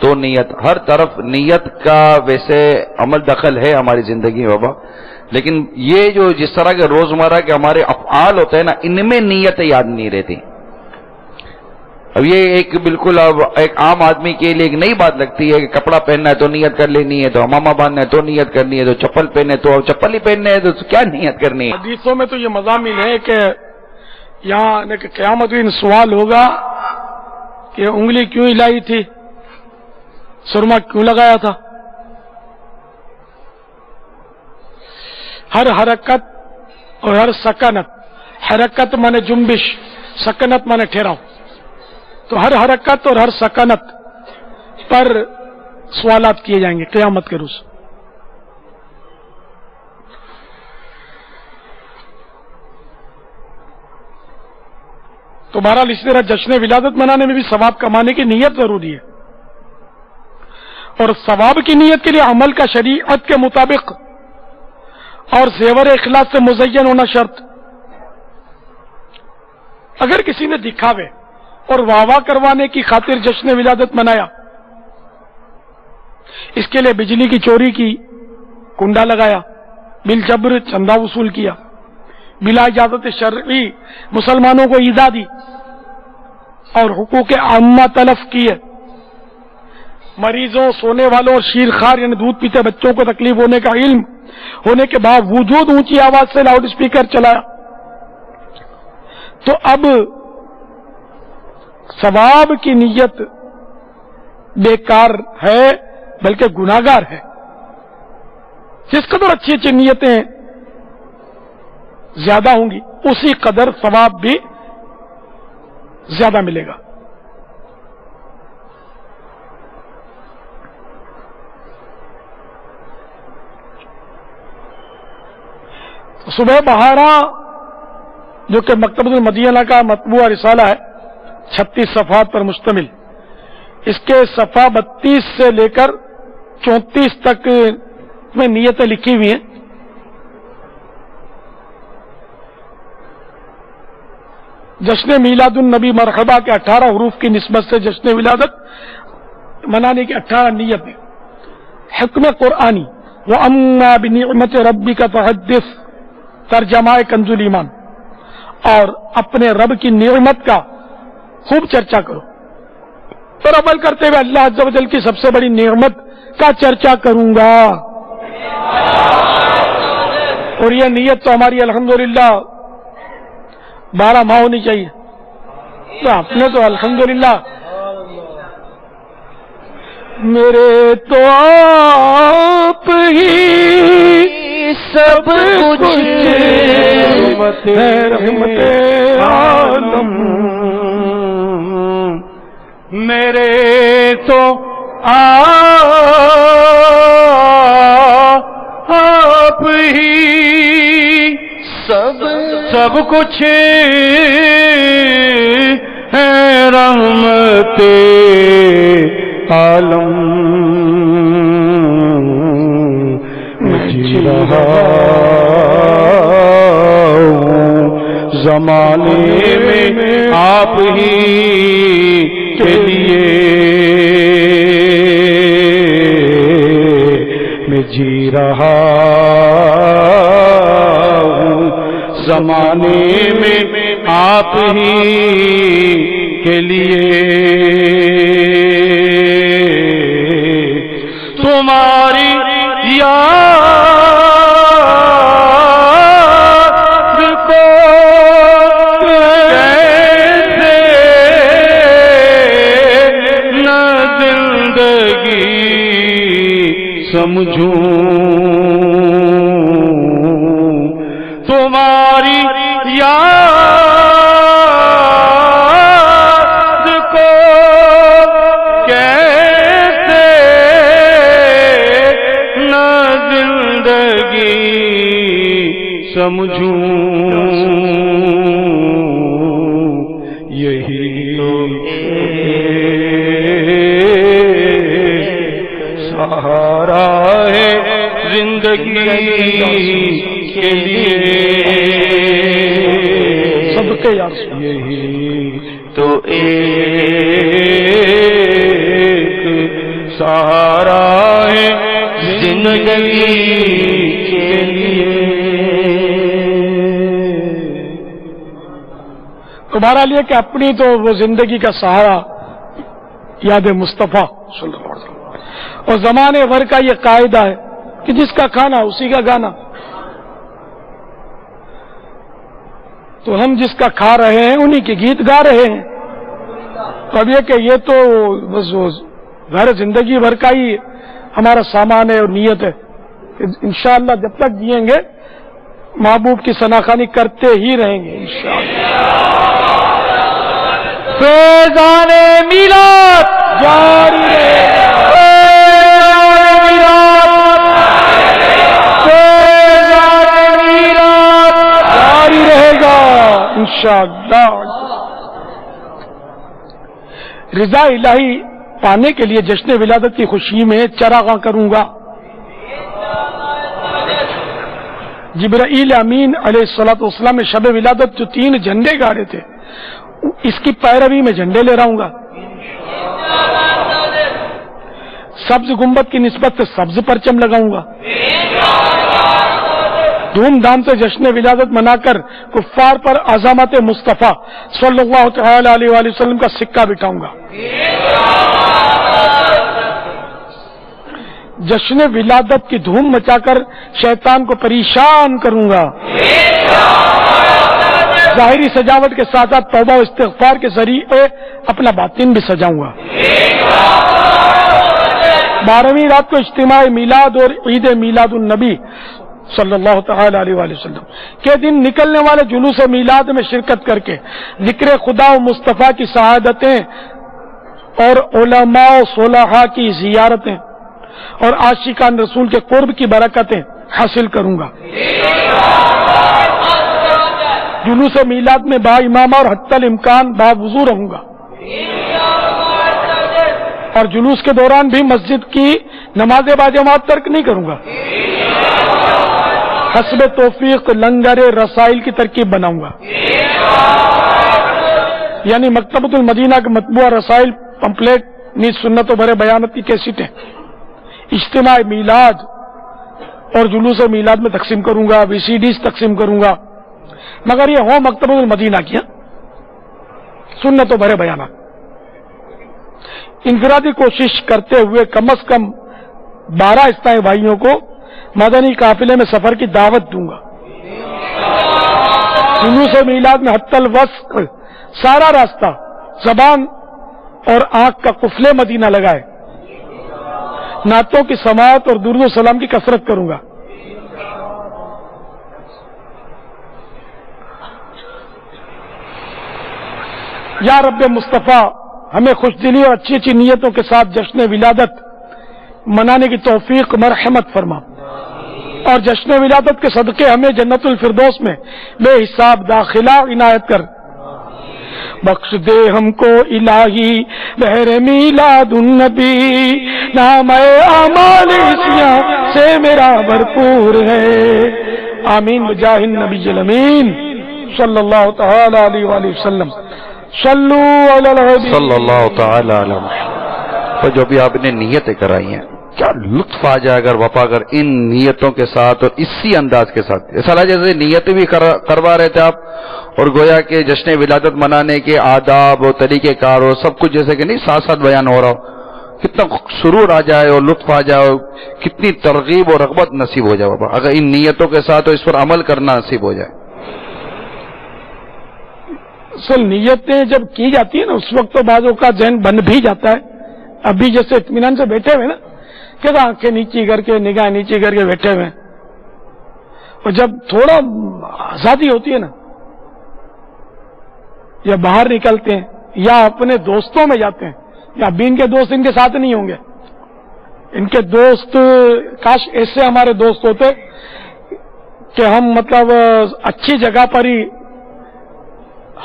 تو نیت، ہر طرف نیت کا ویسے عمل دخل ہے ہماری زندگی میں بابا. لیکن یہ جو جس طرح کے روزمرہ کے ہمارے افعال ہوتے ہیں نا، ان میں نیتیں یاد نہیں رہتی. اب یہ ایک بالکل اب ایک عام آدمی کے لیے ایک نئی بات لگتی ہے کہ کپڑا پہننا ہے تو نیت کر لینی ہے، تو ہمامہ باندھنا ہے تو نیت کرنی ہے، تو چپل پہننے تو چپل ہی پہننے ہے تو کیا نیت کرنی ہے. حدیثوں میں تو یہ مضامین ہے کہ یہاں کہ قیامت میں سوال ہوگا کہ انگلی کیوں ہلائی تھی، سرما کیوں لگایا تھا. ہر حرکت اور ہر سکنت، حرکت مانے جنبش، سکنت مانے ٹھہراؤ، تو ہر حرکت اور ہر سکنت پر سوالات کیے جائیں گے قیامت کے روز. تو بہرحال اس طرح جشن ولادت منانے میں بھی ثواب کمانے کی نیت ضروری ہے، اور ثواب کی نیت کے لیے عمل کا شریعت کے مطابق اور زیور اخلاص سے مزین ہونا شرط. اگر کسی نے دکھاوے اور واہ واہ کروانے کی خاطر جشن ولادت منایا، اس کے لیے بجلی کی چوری کی، کنڈا لگایا، بالجبر چندہ وصول کیا، بلا اجازت شرعی مسلمانوں کو ایذا دی اور حقوق عامہ تلف کیے، مریضوں، سونے والوں اور شیرخوار یعنی دودھ پیتے بچوں کو تکلیف ہونے کا علم ہونے کے باوجود اونچی آواز سے لاؤڈ اسپیکر چلایا، تو اب ثواب کی نیت بیکار ہے بلکہ گناہگار ہے. جس قدر اچھی اچھی نیتیں زیادہ ہوں گی اسی قدر ثواب بھی زیادہ ملے گا. صبح بہارا جو کہ مکتبۃ المدینہ کا مطبوعہ رسالہ ہے 36 صفحات پر مشتمل، اس کے صفحہ 32 سے لے کر 34 تک میں نیتیں لکھی ہوئی ہیں. جشن میلاد النبی مرحبا کے 18 حروف کی نسبت سے جشن ولادت منانے کی 18 نیت ہے. حکم قرآنی وَأَمَّا بِنِعْمَةِ رَبِّكَ فَحَدِّثْ ترجمہ کنز ایمان، اور اپنے رب کی نعمت کا خوب چرچا کرو. اور عمل کرتے ہوئے اللہ عز و جل کی سب سے بڑی نعمت کا چرچا کروں گا. اور یہ نیت تو ہماری الحمدللہ 12 ماہ ہونی چاہیے. تو آپ نے تو الحمدللہ میرے تو آپ ہی سب کچھ رحمت عالم، میرے تو آپ ہی سب کچھ ہے رحمت عالم. جی رہا زمانے میں آپ ہی کے لیے، میں جی رہا ہوں زمانے میں آپ ہی کے لیے. تمہاری یاد کو کیسے نہ زندگی سمجھوں، تمہاری یاد کو کیسے نہ زندگی سمجھوں. سہارا ہے زندگی کے لیے، صدقے یا رسول یہی تو ایک سہارا ہے زندگی کے لیے۔ تمہارا لیے کہ اپنی تو وہ زندگی کا سہارا یاد مصطفیٰ صلی اللہ علیہ وسلم، اور زمانے بھر کا یہ قاعدہ ہے کہ جس کا کھانا اسی کا گانا، تو ہم جس کا کھا رہے ہیں انہی کے گیت گا رہے ہیں۔ تو اب یہ کہ یہ تو بس گھر زندگی بھر کا ہی ہمارا سامان ہے اور نیت ہے کہ انشاءاللہ جب تک جیئیں گے محبوب کی ثناخوانی کرتے ہی رہیں گے انشاءاللہ۔ فیضان میلاد جاری رہے گا، جاری رہے گا انشاءاللہ۔ رضا الہی پانے کے لیے جشن ولادت کی خوشی میں چراغاں کروں گا۔ جبرائیل امین علیہ الصلوۃ والسلام نے شب ولادت جو 3 جھنڈے گاڑے تھے، اس کی پیروی میں جھنڈے لے رہا ہوں گا۔ سبز گنبد کی نسبت سے سبز پرچم لگاؤں گا۔ دھوم دھام سے جشن ولادت منا کر کفار پر عظمت مصطفیٰ صلی اللہ تعالی علیہ وآلہ وسلم کا سکہ بٹھاؤں گا۔ جشن ولادت کی دھوم مچا کر شیطان کو پریشان کروں گا۔ ظاہری سجاوٹ کے ساتھ ساتھ توبہ و استغفار کے ذریعے اپنا باطن بھی سجاؤں گا۔ 12ویں رات کو اجتماع میلاد اور عید میلاد النبی صلی اللہ تعالی علیہ وآلہ وسلم کے دن نکلنے والے جلوس میلاد میں شرکت کر کے ذکر خدا و مصطفیٰ کی سعادتیں اور علماء و صلحاء کی زیارتیں اور عاشقان رسول کے قرب کی برکتیں حاصل کروں گا۔ جلوس میلاد میں با امامہ اور حتی الامکان با وضو رہوں گا، اور جلوس کے دوران بھی مسجد کی نماز باجماعت ترک نہیں کروں گا۔ حسب توفیق لنگر رسائل کی ترکیب بناؤں گا، یعنی مکتبۃ المدینہ کے مطبوعہ رسائل، پمپلیٹ، نیز سنت و بھرے بیانت کی کیسٹیں اجتماع میلاد اور جلوس میلاد میں تقسیم کروں گا، VCDs تقسیم کروں گا، مگر یہ ہو مکتبۃ المدینہ کی سنت و بھرے بیانات۔ انفرادی کوشش کرتے ہوئے کم از کم 12 اسلامی بھائیوں کو مدنی قافلے میں سفر کی دعوت دوں گا۔ جلوس میلاد میں حتی الوصف سارا راستہ زبان اور آنکھ کا قفل مدینہ لگائے، نعتوں کی سماعت اور درود و سلام کی کثرت کروں گا۔ یا رب مصطفیٰ ہمیں خوش دلی اور اچھی اچھی نیتوں کے ساتھ جشن ولادت منانے کی توفیق مرحمت فرما، اور جشن ولادت کے صدقے ہمیں جنت الفردوس میں بے حساب داخلہ عنایت کر۔ بخش دے ہم کو الہی بہر میلاد النبی، نام اعمال اسیاں سے میرا بھرپور ہے، آمین بجاہ النبی الامین صلی اللہ تعالی علیہ وآلہ وسلم۔ صلو علی الحبیب صلی اللہ تعالی علیہ وسلم۔ تو جو بھی آپ نے نیتیں کرائی ہیں، کیا لطف آ جائے اگر وفا اگر ان نیتوں کے ساتھ اور اسی انداز کے ساتھ، ایسا لگا جیسے نیتیں بھی کروا رہے تھے آپ، اور گویا کہ جشن ولادت منانے کے آداب اور طریقہ کار اور سب کچھ جیسے کہ نہیں ساتھ ساتھ بیان ہو رہا ہو، کتنا سرور آ جائے اور لطف آ جائے اور کتنی ترغیب اور رغبت نصیب ہو جائے بابا اگر ان نیتوں کے ساتھ اور اس پر عمل کرنا نصیب ہو جائے۔ اصل نیتیں جب کی جاتی ہیں نا اس وقت تو بعضوں کا ذہن بند بھی جاتا ہے۔ ابھی جیسے اطمینان سے بیٹھے ہوئے نا کہ آنکھیں نیچی کر کے نگاہ نیچی کر کے بیٹھے ہوئے، اور جب تھوڑا آزادی ہوتی ہے نا، یا باہر نکلتے ہیں یا اپنے دوستوں میں جاتے ہیں، یا ابھی ان کے دوست ان کے ساتھ نہیں ہوں گے، ان کے دوست کاش ایسے ہمارے دوست ہوتے کہ ہم مطلب اچھی جگہ پر ہی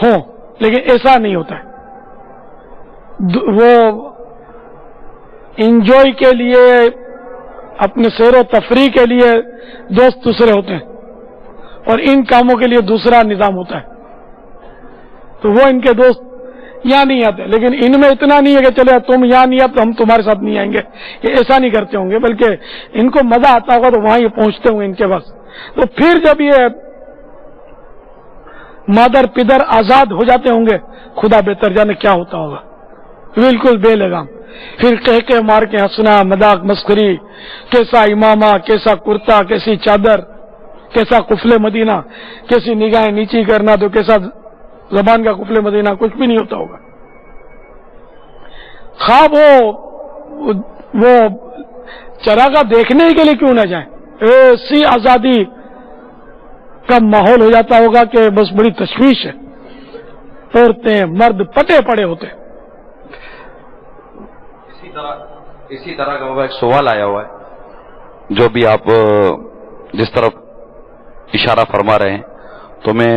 ہوں، لیکن ایسا نہیں ہوتا ہے۔ وہ انجوائے کے لیے، اپنے سیر و تفریح کے لیے دوست دوسرے ہوتے ہیں اور ان کاموں کے لیے دوسرا نظام ہوتا ہے. تو وہ ان کے دوست یہاں نہیں آتے، لیکن ان میں اتنا نہیں ہے کہ چلے تم یہاں نہیں آتے تو ہم تمہارے ساتھ نہیں آئیں گے، یہ ایسا نہیں کرتے ہوں گے، بلکہ ان کو مزہ آتا ہوگا تو وہاں یہ پہنچتے ہوں گے ان کے پاس. تو پھر جب یہ مادر پدر آزاد ہو جاتے ہوں گے، خدا بہتر جانے کیا ہوتا ہوگا، بالکل بے لگام. پھر کہہ کے مار کے ہنسنا، مذاق مسخری، کیسا امامہ، کیسا کرتا، کیسی چادر، کیسا قفل مدینہ، کیسی نگاہیں نیچی کرنا، تو کیسا زبان کا قفل مدینہ، کچھ بھی نہیں ہوتا ہوگا. خواب وہ چراغاہ دیکھنے کے لیے کیوں نہ جائیں، ایسی آزادی کا ماحول ہو جاتا ہوگا کہ بس بڑی تشویش ہے. عورتیں مرد پٹے پڑے ہوتے. اسی طرح کا بابا ایک سوال آیا ہوا ہے، جو بھی آپ جس طرف اشارہ فرما رہے ہیں، تو میں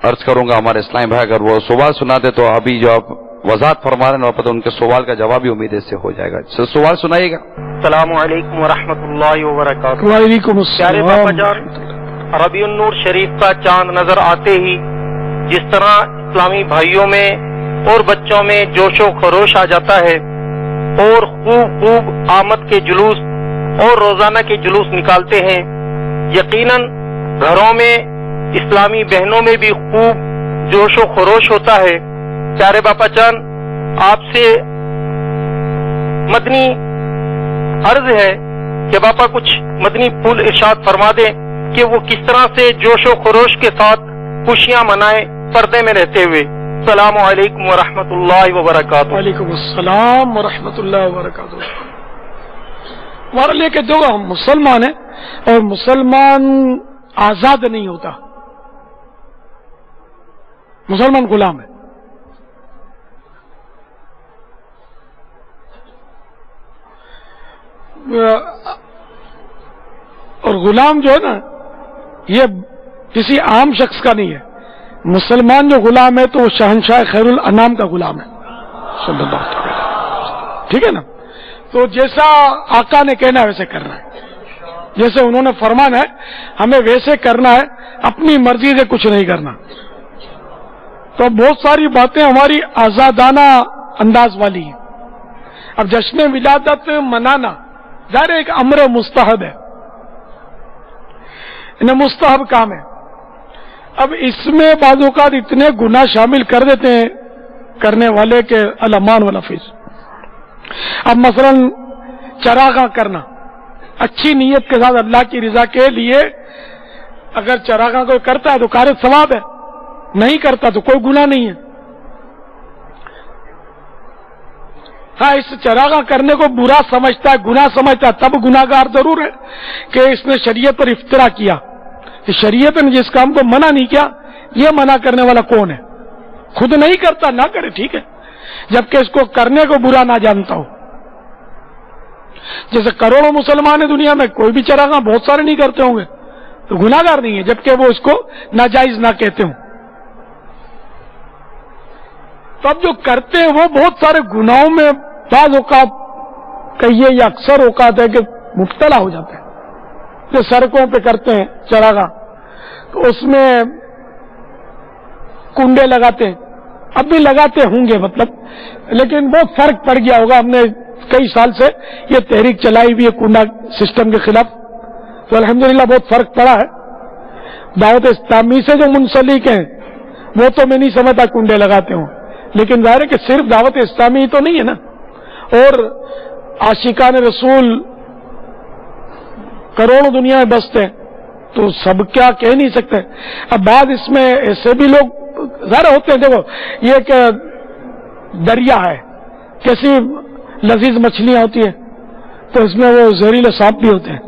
عرض کروں گا ہمارے اسلام بھائی اگر وہ سوال سنا دے تو ابھی جو آپ وضاحت فرما رہے ہیں ان کے سوال کا جواب بھی امید سے ہو جائے گا. سوال سنائیے گا. السلام علیکم ورحمۃ اللہ وبرکاتہ. وعلیکم پیارے السلام. باپا جان، ربیع النور شریف کا چاند نظر آتے ہی جس طرح اسلامی بھائیوں میں اور بچوں میں جوش و خروش آ جاتا ہے اور خوب آمد کے جلوس اور روزانہ کے جلوس نکالتے ہیں، یقیناً گھروں میں اسلامی بہنوں میں بھی خوب جوش و خروش ہوتا ہے. پیارے باپا جان، آپ سے مدنی عرض ہے کہ باپا کچھ مدنی پھول ارشاد فرما دیں کہ وہ کس طرح سے جوش و خروش کے ساتھ خوشیاں منائیں پردے میں رہتے ہوئے. السلام علیکم ورحمۃ اللہ وبرکاتہ. وعلیکم السلام ورحمۃ اللہ وبرکاتہ. ہمارے لیے کہ جو ہم مسلمان ہیں اور مسلمان آزاد نہیں ہوتا، مسلمان غلام ہے. اور غلام جو ہے نا، یہ کسی عام شخص کا نہیں ہے. مسلمان جو غلام ہے تو وہ شہنشاہ خیر الانام کا غلام ہے صلی اللہ علیہ وسلم. ٹھیک ہے نا؟ تو جیسا آقا نے کہنا ہے ویسے کرنا ہے، جیسے انہوں نے فرمانا ہے ہمیں ویسے کرنا ہے، اپنی مرضی سے کچھ نہیں کرنا. تو بہت ساری باتیں ہماری آزادانہ انداز والی ہیں. اب جشن ولادت منانا ظاہر ایک امر مستحب ہے، انہیں مستحب کام ہے. اب اس میں بعض اوقات اتنے گناہ شامل کر دیتے ہیں کرنے والے کے الامان والافیز. اب مثلا چراغاں کرنا اچھی نیت کے ساتھ اللہ کی رضا کے لیے، اگر چراغاں کوئی کرتا ہے تو کار ثواب ہے، نہیں کرتا تو کوئی گناہ نہیں ہے. ہاں، اس چراغاں کرنے کو برا سمجھتا ہے، گناہ سمجھتا ہے، تب گناہگار ضرور ہے کہ اس نے شریعت پر افترا کیا. کہ شریعت نے جس کام کو منع نہیں کیا، یہ منع کرنے والا کون ہے؟ خود نہیں کرتا نہ کرے، ٹھیک ہے، جبکہ اس کو کرنے کو برا نہ جانتا ہو. جیسے کروڑوں مسلمان ہیں دنیا میں، کوئی بھی چراغاں بہت سارے نہیں کرتے ہوں گے تو گناہگار نہیں ہے، جبکہ وہ اس کو ناجائز نہ کہتے ہوں. تو اب جو کرتے ہیں وہ بہت سارے گناہوں میں بعض اوقات کہیے یا اکثر اوقات ہے کہ مبتلا ہو جاتے ہیں. جو سڑکوں پہ کرتے ہیں چراغاں، تو اس میں کنڈے لگاتے ہیں، اب بھی لگاتے ہوں گے مطلب، لیکن بہت فرق پڑ گیا ہوگا. ہم نے کئی سال سے یہ تحریک چلائی ہوئی ہے کنڈا سسٹم کے خلاف، تو الحمدللہ بہت فرق پڑا ہے. دعوت اسلامی سے جو منسلک ہیں وہ تو میں نہیں سمجھتا کنڈے لگاتے ہوں، لیکن ظاہر ہے کہ صرف دعوت اسلامی تو نہیں ہے نا، اور عاشقان رسول کروڑوں دنیا میں بستے ہیں، تو سب کیا کہہ نہیں سکتے. اب بعد اس میں ایسے بھی لوگ ظاہر ہوتے ہیں. دیکھو یہ ایک دریا ہے، کیسی لذیذ مچھلیاں ہوتی ہیں، تو اس میں وہ زہریلے سانپ بھی ہوتے ہیں،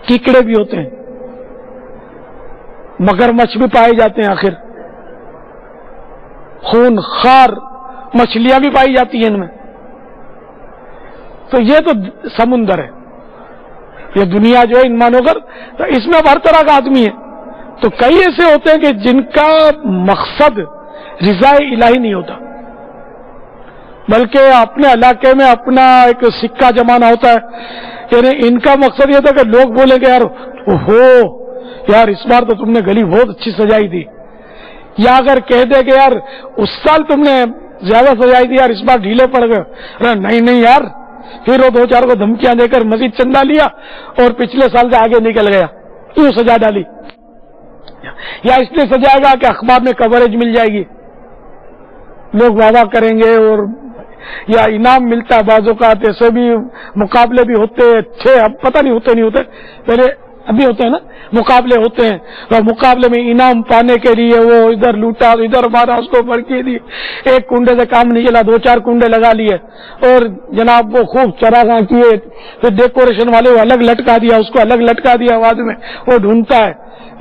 کیکڑے بھی ہوتے ہیں، مگرمچھ بھی پائے جاتے ہیں، آخر خون خار مچھلیاں بھی پائی جاتی ہیں ان میں. تو یہ تو سمندر ہے، یہ دنیا جو ہے ان مانو کر، تو اس میں ہر طرح کا آدمی ہے. تو کئی ایسے ہوتے ہیں کہ جن کا مقصد رضا الہی نہیں ہوتا، بلکہ اپنے علاقے میں اپنا ایک سکہ جمانا ہوتا ہے. یعنی ان کا مقصد یہ تھا کہ لوگ بولیں کہ یار اوہو یار اس بار تو تم نے گلی بہت اچھی سجائی تھی, یا اگر کہہ دے کہ یار اس سال تم نے زیادہ سجائی تھی یار اس بار ڈھیلے پڑ گئے, نہیں یار, پھر وہ 2-4 کو دھمکیاں دے کر مزید چندہ لیا اور پچھلے سال سے آگے نکل گیا, کیوں سجا ڈالی. یا اس لیے سجائے گا کہ اخبار میں کوریج مل جائے گی, لوگ واہ واہ کریں گے, اور یا انعام ملتا ہے. بعض اوقات ایسے بھی مقابلے بھی ہوتے تھے, اب پتہ نہیں ہوتے نہیں ہوتے, پہلے ابھی ہوتے ہیں نا مقابلے ہوتے ہیں, اور مقابلے میں انعام پانے کے لیے وہ ادھر لوٹا ادھر مارا, اس کو بڑکی دی, ایک کنڈے سے کام نہیں چلا 2-4 کنڈے لگا لیے, اور جناب وہ خوب چراغاں کیے, پھر ڈیکوریشن والے وہ الگ لٹکا دیا, اس کو الگ لٹکا دیا بعد میں, وہ ڈھونڈتا ہے.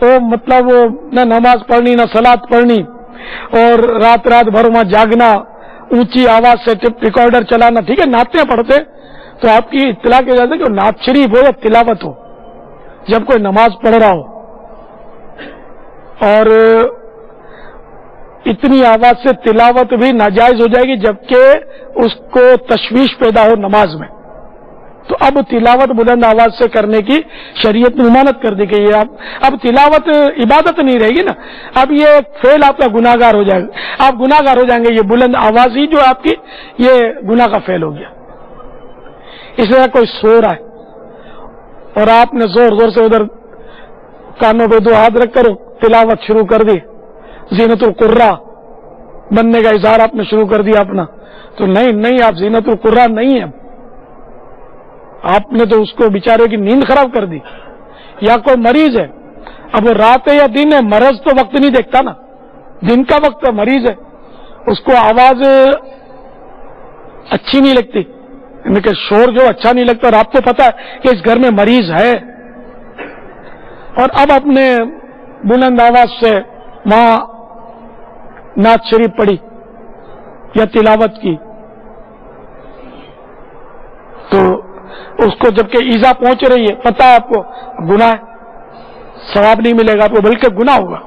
وہ مطلب وہ نہ نماز پڑھنی نہ صلاۃ پڑھنی, اور رات بھر وہاں جاگنا, اونچی آواز سے ٹیپ ریکارڈر چلانا. ٹھیک ہے نعتیں پڑھتے تو آپ کی اطلاع کے جاتے کہ نعت شریف ہو یا تلاوت ہو, جب کوئی نماز پڑھ رہا ہو, اور اتنی آواز سے تلاوت بھی ناجائز ہو جائے گی جبکہ اس کو تشویش پیدا ہو نماز میں. تو اب تلاوت بلند آواز سے کرنے کی شریعت نے ممانعت کر دی کہ یہ اب تلاوت عبادت نہیں رہے گی نا, اب یہ فعل آپ کا گناہ گار ہو جائے گا, آپ گناہ گار ہو جائیں گے. یہ بلند آواز ہی جو آپ کی یہ گناہ کا فعل ہو گیا. اس طرح کوئی سو رہا ہے اور آپ نے زور سے ادھر کانوں پہ 2 ہاتھ رکھ کر تلاوت شروع کر دی, زینت القرہ بننے کا اظہار آپ نے شروع کر دیا اپنا, تو نہیں آپ زینت القرہ نہیں ہے, آپ نے تو اس کو بیچارے کی نیند خراب کر دی. یا کوئی مریض ہے, اب وہ رات ہے یا دن ہے, مرض تو وقت نہیں دیکھتا نا, دن کا وقت ہے, مریض ہے, اس کو آواز اچھی نہیں لگتی, یعنی کہ شور جو اچھا نہیں لگتا, اور آپ کو پتا ہے کہ اس گھر میں مریض ہے, اور اب اپنے بلند آواز سے وہاں نعت شریف پڑھی یا تلاوت کی, تو اس کو جبکہ ایزا پہنچ رہی ہے, پتا ہے آپ کو گناہ ہے, ثواب نہیں ملے گا آپ کو بلکہ گناہ ہوگا.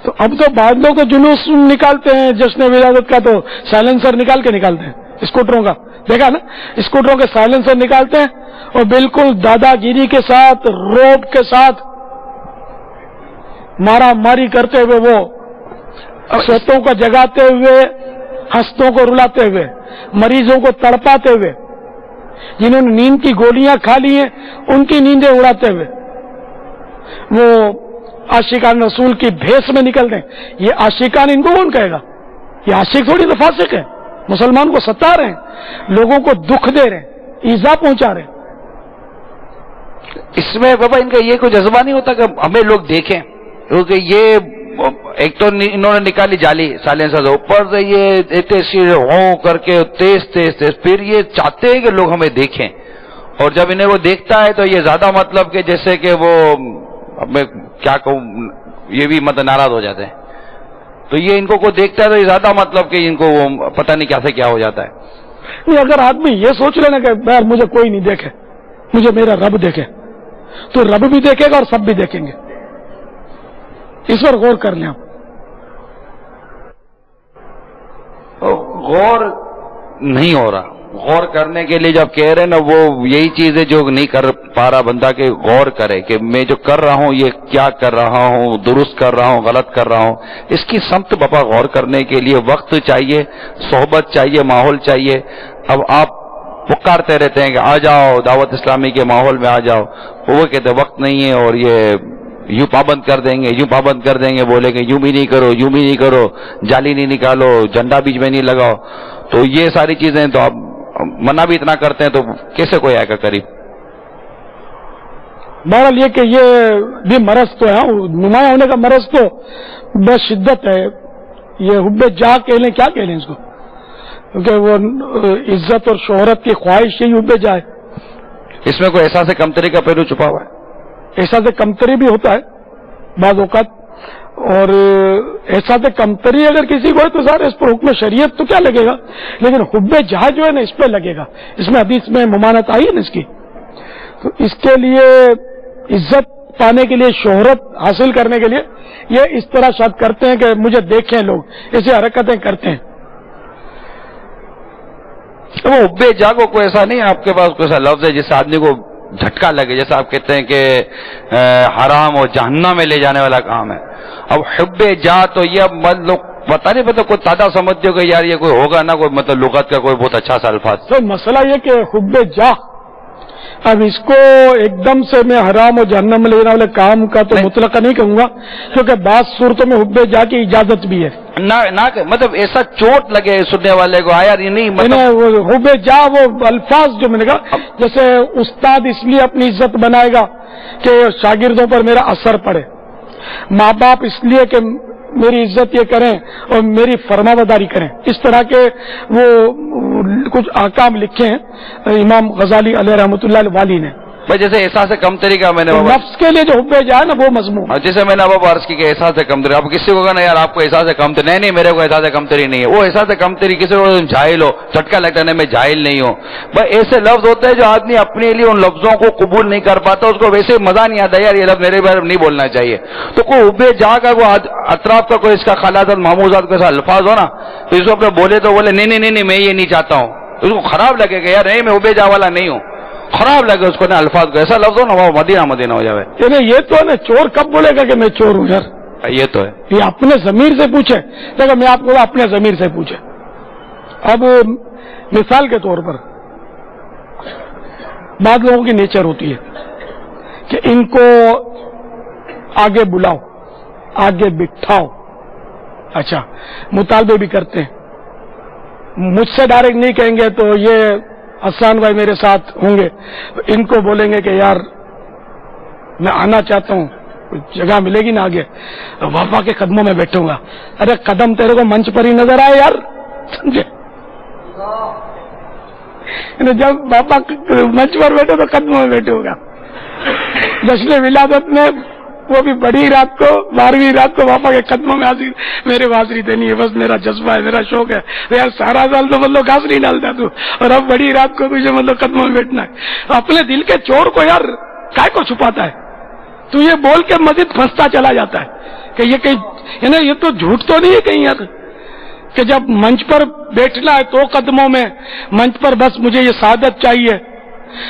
تو اب تو بعض لوگ تو جلوس نکالتے ہیں جشن ولادت کا, تو سائلنسر نکال کے نکالتے ہیں اسکوٹروں کا, دیکھا نا, اسکوٹروں کے سائلنسر نکالتے ہیں اور بالکل دادا گیری کے ساتھ روب کے ساتھ مارا ماری کرتے ہوئے, وہ سوتوں کو جگاتے ہوئے, ہنستوں کو رلاتے ہوئے, مریضوں کو تڑپاتے ہوئے, جنہوں نے نیند کی گولیاں کھا لی ہیں ان کی نیندیں اڑاتے ہوئے, وہ عاشقان رسول کی بھیس میں نکل دیں. یہ عاشقان, ان کو کون کہے گا؟ یہ عاشق تھوڑی تو فاسق ہے, مسلمان کو ستا رہے ہیں, لوگوں کو دکھ دے رہے ہیں, ایذا پہنچا رہے ہیں. اس میں بابا ان کا یہ کوئی جذبہ نہیں ہوتا کہ ہمیں لوگ دیکھیں, کیونکہ یہ ایک تو انہوں نے نکالی جالی سائلنسر, اوپر سے یہ اتنے ہوں کر کے تیز, پھر یہ چاہتے ہیں کہ لوگ ہمیں دیکھیں, اور جب انہیں وہ دیکھتا ہے تو یہ زیادہ مطلب کہ جیسے کہ وہ, اب میں کیا کہوں, یہ بھی مطلب ناراض ہو جاتے ہیں. تو یہ ان کو دیکھتا ہے تو یہ زیادہ مطلب کہ ان کو وہ پتہ نہیں کیا سے کیا ہو جاتا ہے. نہیں, اگر آدمی یہ سوچ لینا کہ یار مجھے کوئی نہیں دیکھے, مجھے میرا رب دیکھے, تو رب بھی دیکھے گا اور سب بھی دیکھیں گے. اس پر غور کر لیں آپ. غور نہیں ہو رہا. غور کرنے کے لیے جب کہہ رہے ہیں نا, وہ یہی چیز ہے جو نہیں کر پا رہا بندہ, کہ غور کرے کہ میں جو کر رہا ہوں یہ کیا کر رہا ہوں, درست کر رہا ہوں غلط کر رہا ہوں. اس کی سمت بابا غور کرنے کے لیے وقت چاہیے, صحبت چاہیے, ماحول چاہیے. اب آپ پکارتے رہتے ہیں کہ آ جاؤ دعوت اسلامی کے ماحول میں آ جاؤ, وہ کہتے وقت نہیں ہے, اور یہ یوں پابند کر دیں گے, یوں پابند کر دیں گے, بولیں گے یوں بھی نہیں کرو, یوں بھی نہیں کرو, جالی نہیں نکالو, جھنڈا بیچ میں نہیں لگاؤ. تو یہ ساری چیزیں تو آپ منع بھی اتنا کرتے ہیں, تو کیسے کوئی آئے گا قریب؟ بہرحال یہ کہ یہ بھی مرض تو ہے, نمایاں ہونے کا مرض تو بے شدت ہے. یہ حب جاہ کہہ لیں, کیا کہہ لیں اس کو, کیونکہ وہ عزت اور شہرت کی خواہش ہی حب جاہ ہے. اس میں کوئی احساس کمتری کا پہلو چھپا ہوا ہے. احساس کمتری بھی ہوتا ہے بعض اوقات, اور احساس کمتری اگر کسی کو ہے تو ظاہر اس پر حکم شریعت تو کیا لگے گا, لیکن حب جہاں جو ہے نا اس پہ لگے گا. اس میں حدیث میں ممانعت آئی ہے نا اس کی, تو اس کے لیے عزت پانے کے لیے, شہرت حاصل کرنے کے لیے یہ اس طرح شاید کرتے ہیں کہ مجھے دیکھیں لوگ, ایسی حرکتیں کرتے ہیں. تو وہ حب جا کو کوئی ایسا نہیں ہے آپ کے پاس کوئی ایسا لفظ ہے جس سے آدمی کو جھٹکا لگے، جیسے آپ کہتے ہیں کہ حرام اور جہنم میں لے جانے والا کام ہے. اب حب جا تو یہ اب لوگ پتا نہیں پتا کوئی تعداد سمجھتے ہو کہ یار یہ کوئی ہوگا نا کوئی مطلب لغت کا کوئی بہت اچھا سا الفاظ. تو مسئلہ یہ کہ حب جا، اب اس کو ایک دم سے میں حرام اور جہنم میں لینے والے کام کا تو مطلق نہیں کہوں گا، کیونکہ بعض صورتوں میں حب جا کی اجازت بھی ہے. نہ مطلب ایسا چوٹ لگے سننے والے کو آیا نہیں مطلب حب جا وہ الفاظ جو میں نے کہا، جیسے استاد اس لیے اپنی عزت بنائے گا کہ شاگردوں پر میرا اثر پڑے، ماں باپ اس لیے کہ میری عزت یہ کریں اور میری فرما برداری کریں. اس طرح کے وہ کچھ احکام لکھے ہیں امام غزالی علیہ رحمۃ اللہ والی نے. بھائی جیسے احساس کمتری کا میں نے نفس کے لیے جو حب جا ہے نا وہ مضمون، جیسے میں نے اب عرض کی کہ احساس کمتری، آپ کسی کو کہنا یار آپ کو احساس کمتری نہیں، میرے کو احساس کمتری نہیں ہے. وہ احساس کمتری کسی کو جاہل ہو، جھٹکا لگتا ہے میں جاہل نہیں ہوں. بھائی ایسے لفظ ہوتے ہیں جو آدمی اپنے لیے ان لفظوں کو قبول نہیں کر پاتا، اس کو ویسے مزہ نہیں آتا یار یہ لفظ میرے بارے میں نہیں بولنا چاہیے. تو کوئی حب جا کا وہ اطراف کا کوئی اس کا خالات محموزات کا الفاظ ہو نا تو اس کو اپنے بولے تو بولے نہیں میں یہ نہیں چاہتا ہوں، اس کو خراب لگے گا یار نہیں میں حب جا والا نہیں ہوں، خراب لگے اس کو نا الفاظ کو. ایسا لفظ ہو نا وہ مدینہ ہو جائے. یہ تو ہے نا چور کب بولے گا کہ میں چور ہوں یار؟ یہ تو ہے، یہ اپنے ضمیر سے پوچھے. دیکھو میں آپ کو اپنے ضمیر سے پوچھے. اب مثال کے طور پر بعض لوگوں کی نیچر ہوتی ہے کہ ان کو آگے بلاؤ، آگے بٹھاؤ، اچھا مطالبے بھی کرتے ہیں. مجھ سے ڈائریکٹ نہیں کہیں گے تو یہ حسان بھائی میرے ساتھ ہوں گے، ان کو بولیں گے کہ یار میں آنا چاہتا ہوں، جگہ ملے گی نا آگے، وفا کے قدموں میں بیٹھوں گا. ارے قدم تیرے کو منچ پر ہی نظر آئے یار، سمجھے؟ جب باپا منچ پر بیٹھے تو قدموں میں بیٹھے ہوگا. جشن ولادت میں وہ بھی بڑی رات کو 12ویں رات کو باپا کے قدموں میں میرے حاضری دینی ہے، بس میرا جذبہ ہے، میرا شوق ہے. یار سارا سال تو مطلب گھاس نہیں ڈالتا تو، اور اب بڑی رات کو تجھے مطلب قدموں میں بیٹھنا ہے. اپنے دل کے چور کو یار کائے کو چھپاتا ہے؟ تو یہ بول کے مزید پھنستا چلا جاتا ہے کہ یہ کہیں یہ تو جھوٹ تو نہیں ہے کہیں یار کہ جب منچ پر بیٹھنا ہے تو قدموں میں، منچ پر بس مجھے یہ سعادت چاہیے.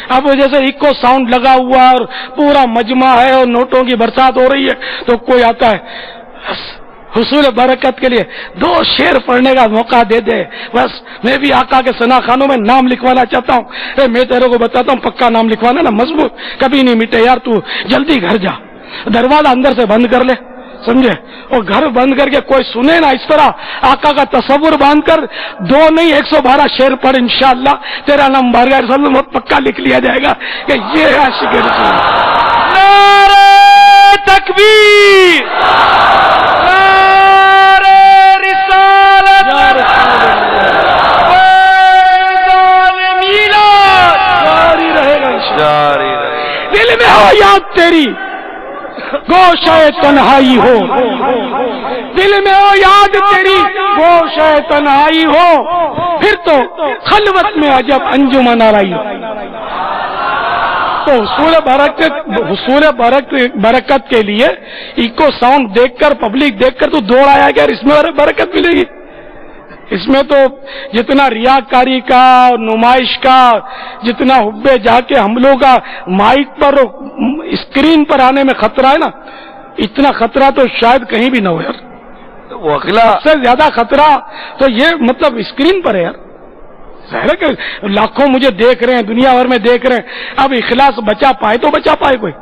اب جیسے ایکو ساؤنڈ لگا ہوا اور پورا مجمع ہے اور نوٹوں کی برسات ہو رہی ہے تو کوئی آتا ہے حصول برکت کے لیے 2 شعر پڑھنے کا موقع دے دے، بس میں بھی آقا کے ثنا خانوں میں نام لکھوانا چاہتا ہوں. میں تیرے کو بتاتا ہوں پکا نام لکھوانا نا مضبوط کبھی نہیں مٹے یار، تو جلدی گھر جا، دروازہ اندر سے بند کر لے، سمجھے؟ اور گھر بند کر کے کوئی سنے نا، اس طرح آقا کا تصور باندھ کر 2 نہیں 112 شعر پڑھ، انشاءاللہ تیرا نام بارگاہ رسول میں پکا لکھ لیا جائے گا کہ یہ عاشق رسول. نعرہ تکبیر، نعرہ رسالت، فیضان میلاد جاری رہے گا، جاری رہے. دل میں ہو یاد تیری گوشہ تنہائی ہو، دل میں ہو یاد تیری گوشہ تنہائی ہو، پھر تو خلوت میں عجب انجمن آرائی ہو. تو حصول برکت کے لیے ایکو ساؤنڈ دیکھ کر، پبلک دیکھ کر تو دوڑ آیا کہ اس میں برکت ملے گی. اس میں تو جتنا ریاکاری کا اور نمائش کا، جتنا حب جا کے حملوں کا مائک پر اسکرین پر آنے میں خطرہ ہے نا، اتنا خطرہ تو شاید کہیں بھی نہ ہو یار. وہ اگلا سب سے زیادہ خطرہ تو یہ مطلب اسکرین پر ہے یار. ظاہر ہے کہ لاکھوں مجھے دیکھ رہے ہیں، دنیا بھر میں دیکھ رہے ہیں. اب اخلاص بچا پائے تو بچا پائے، کوئی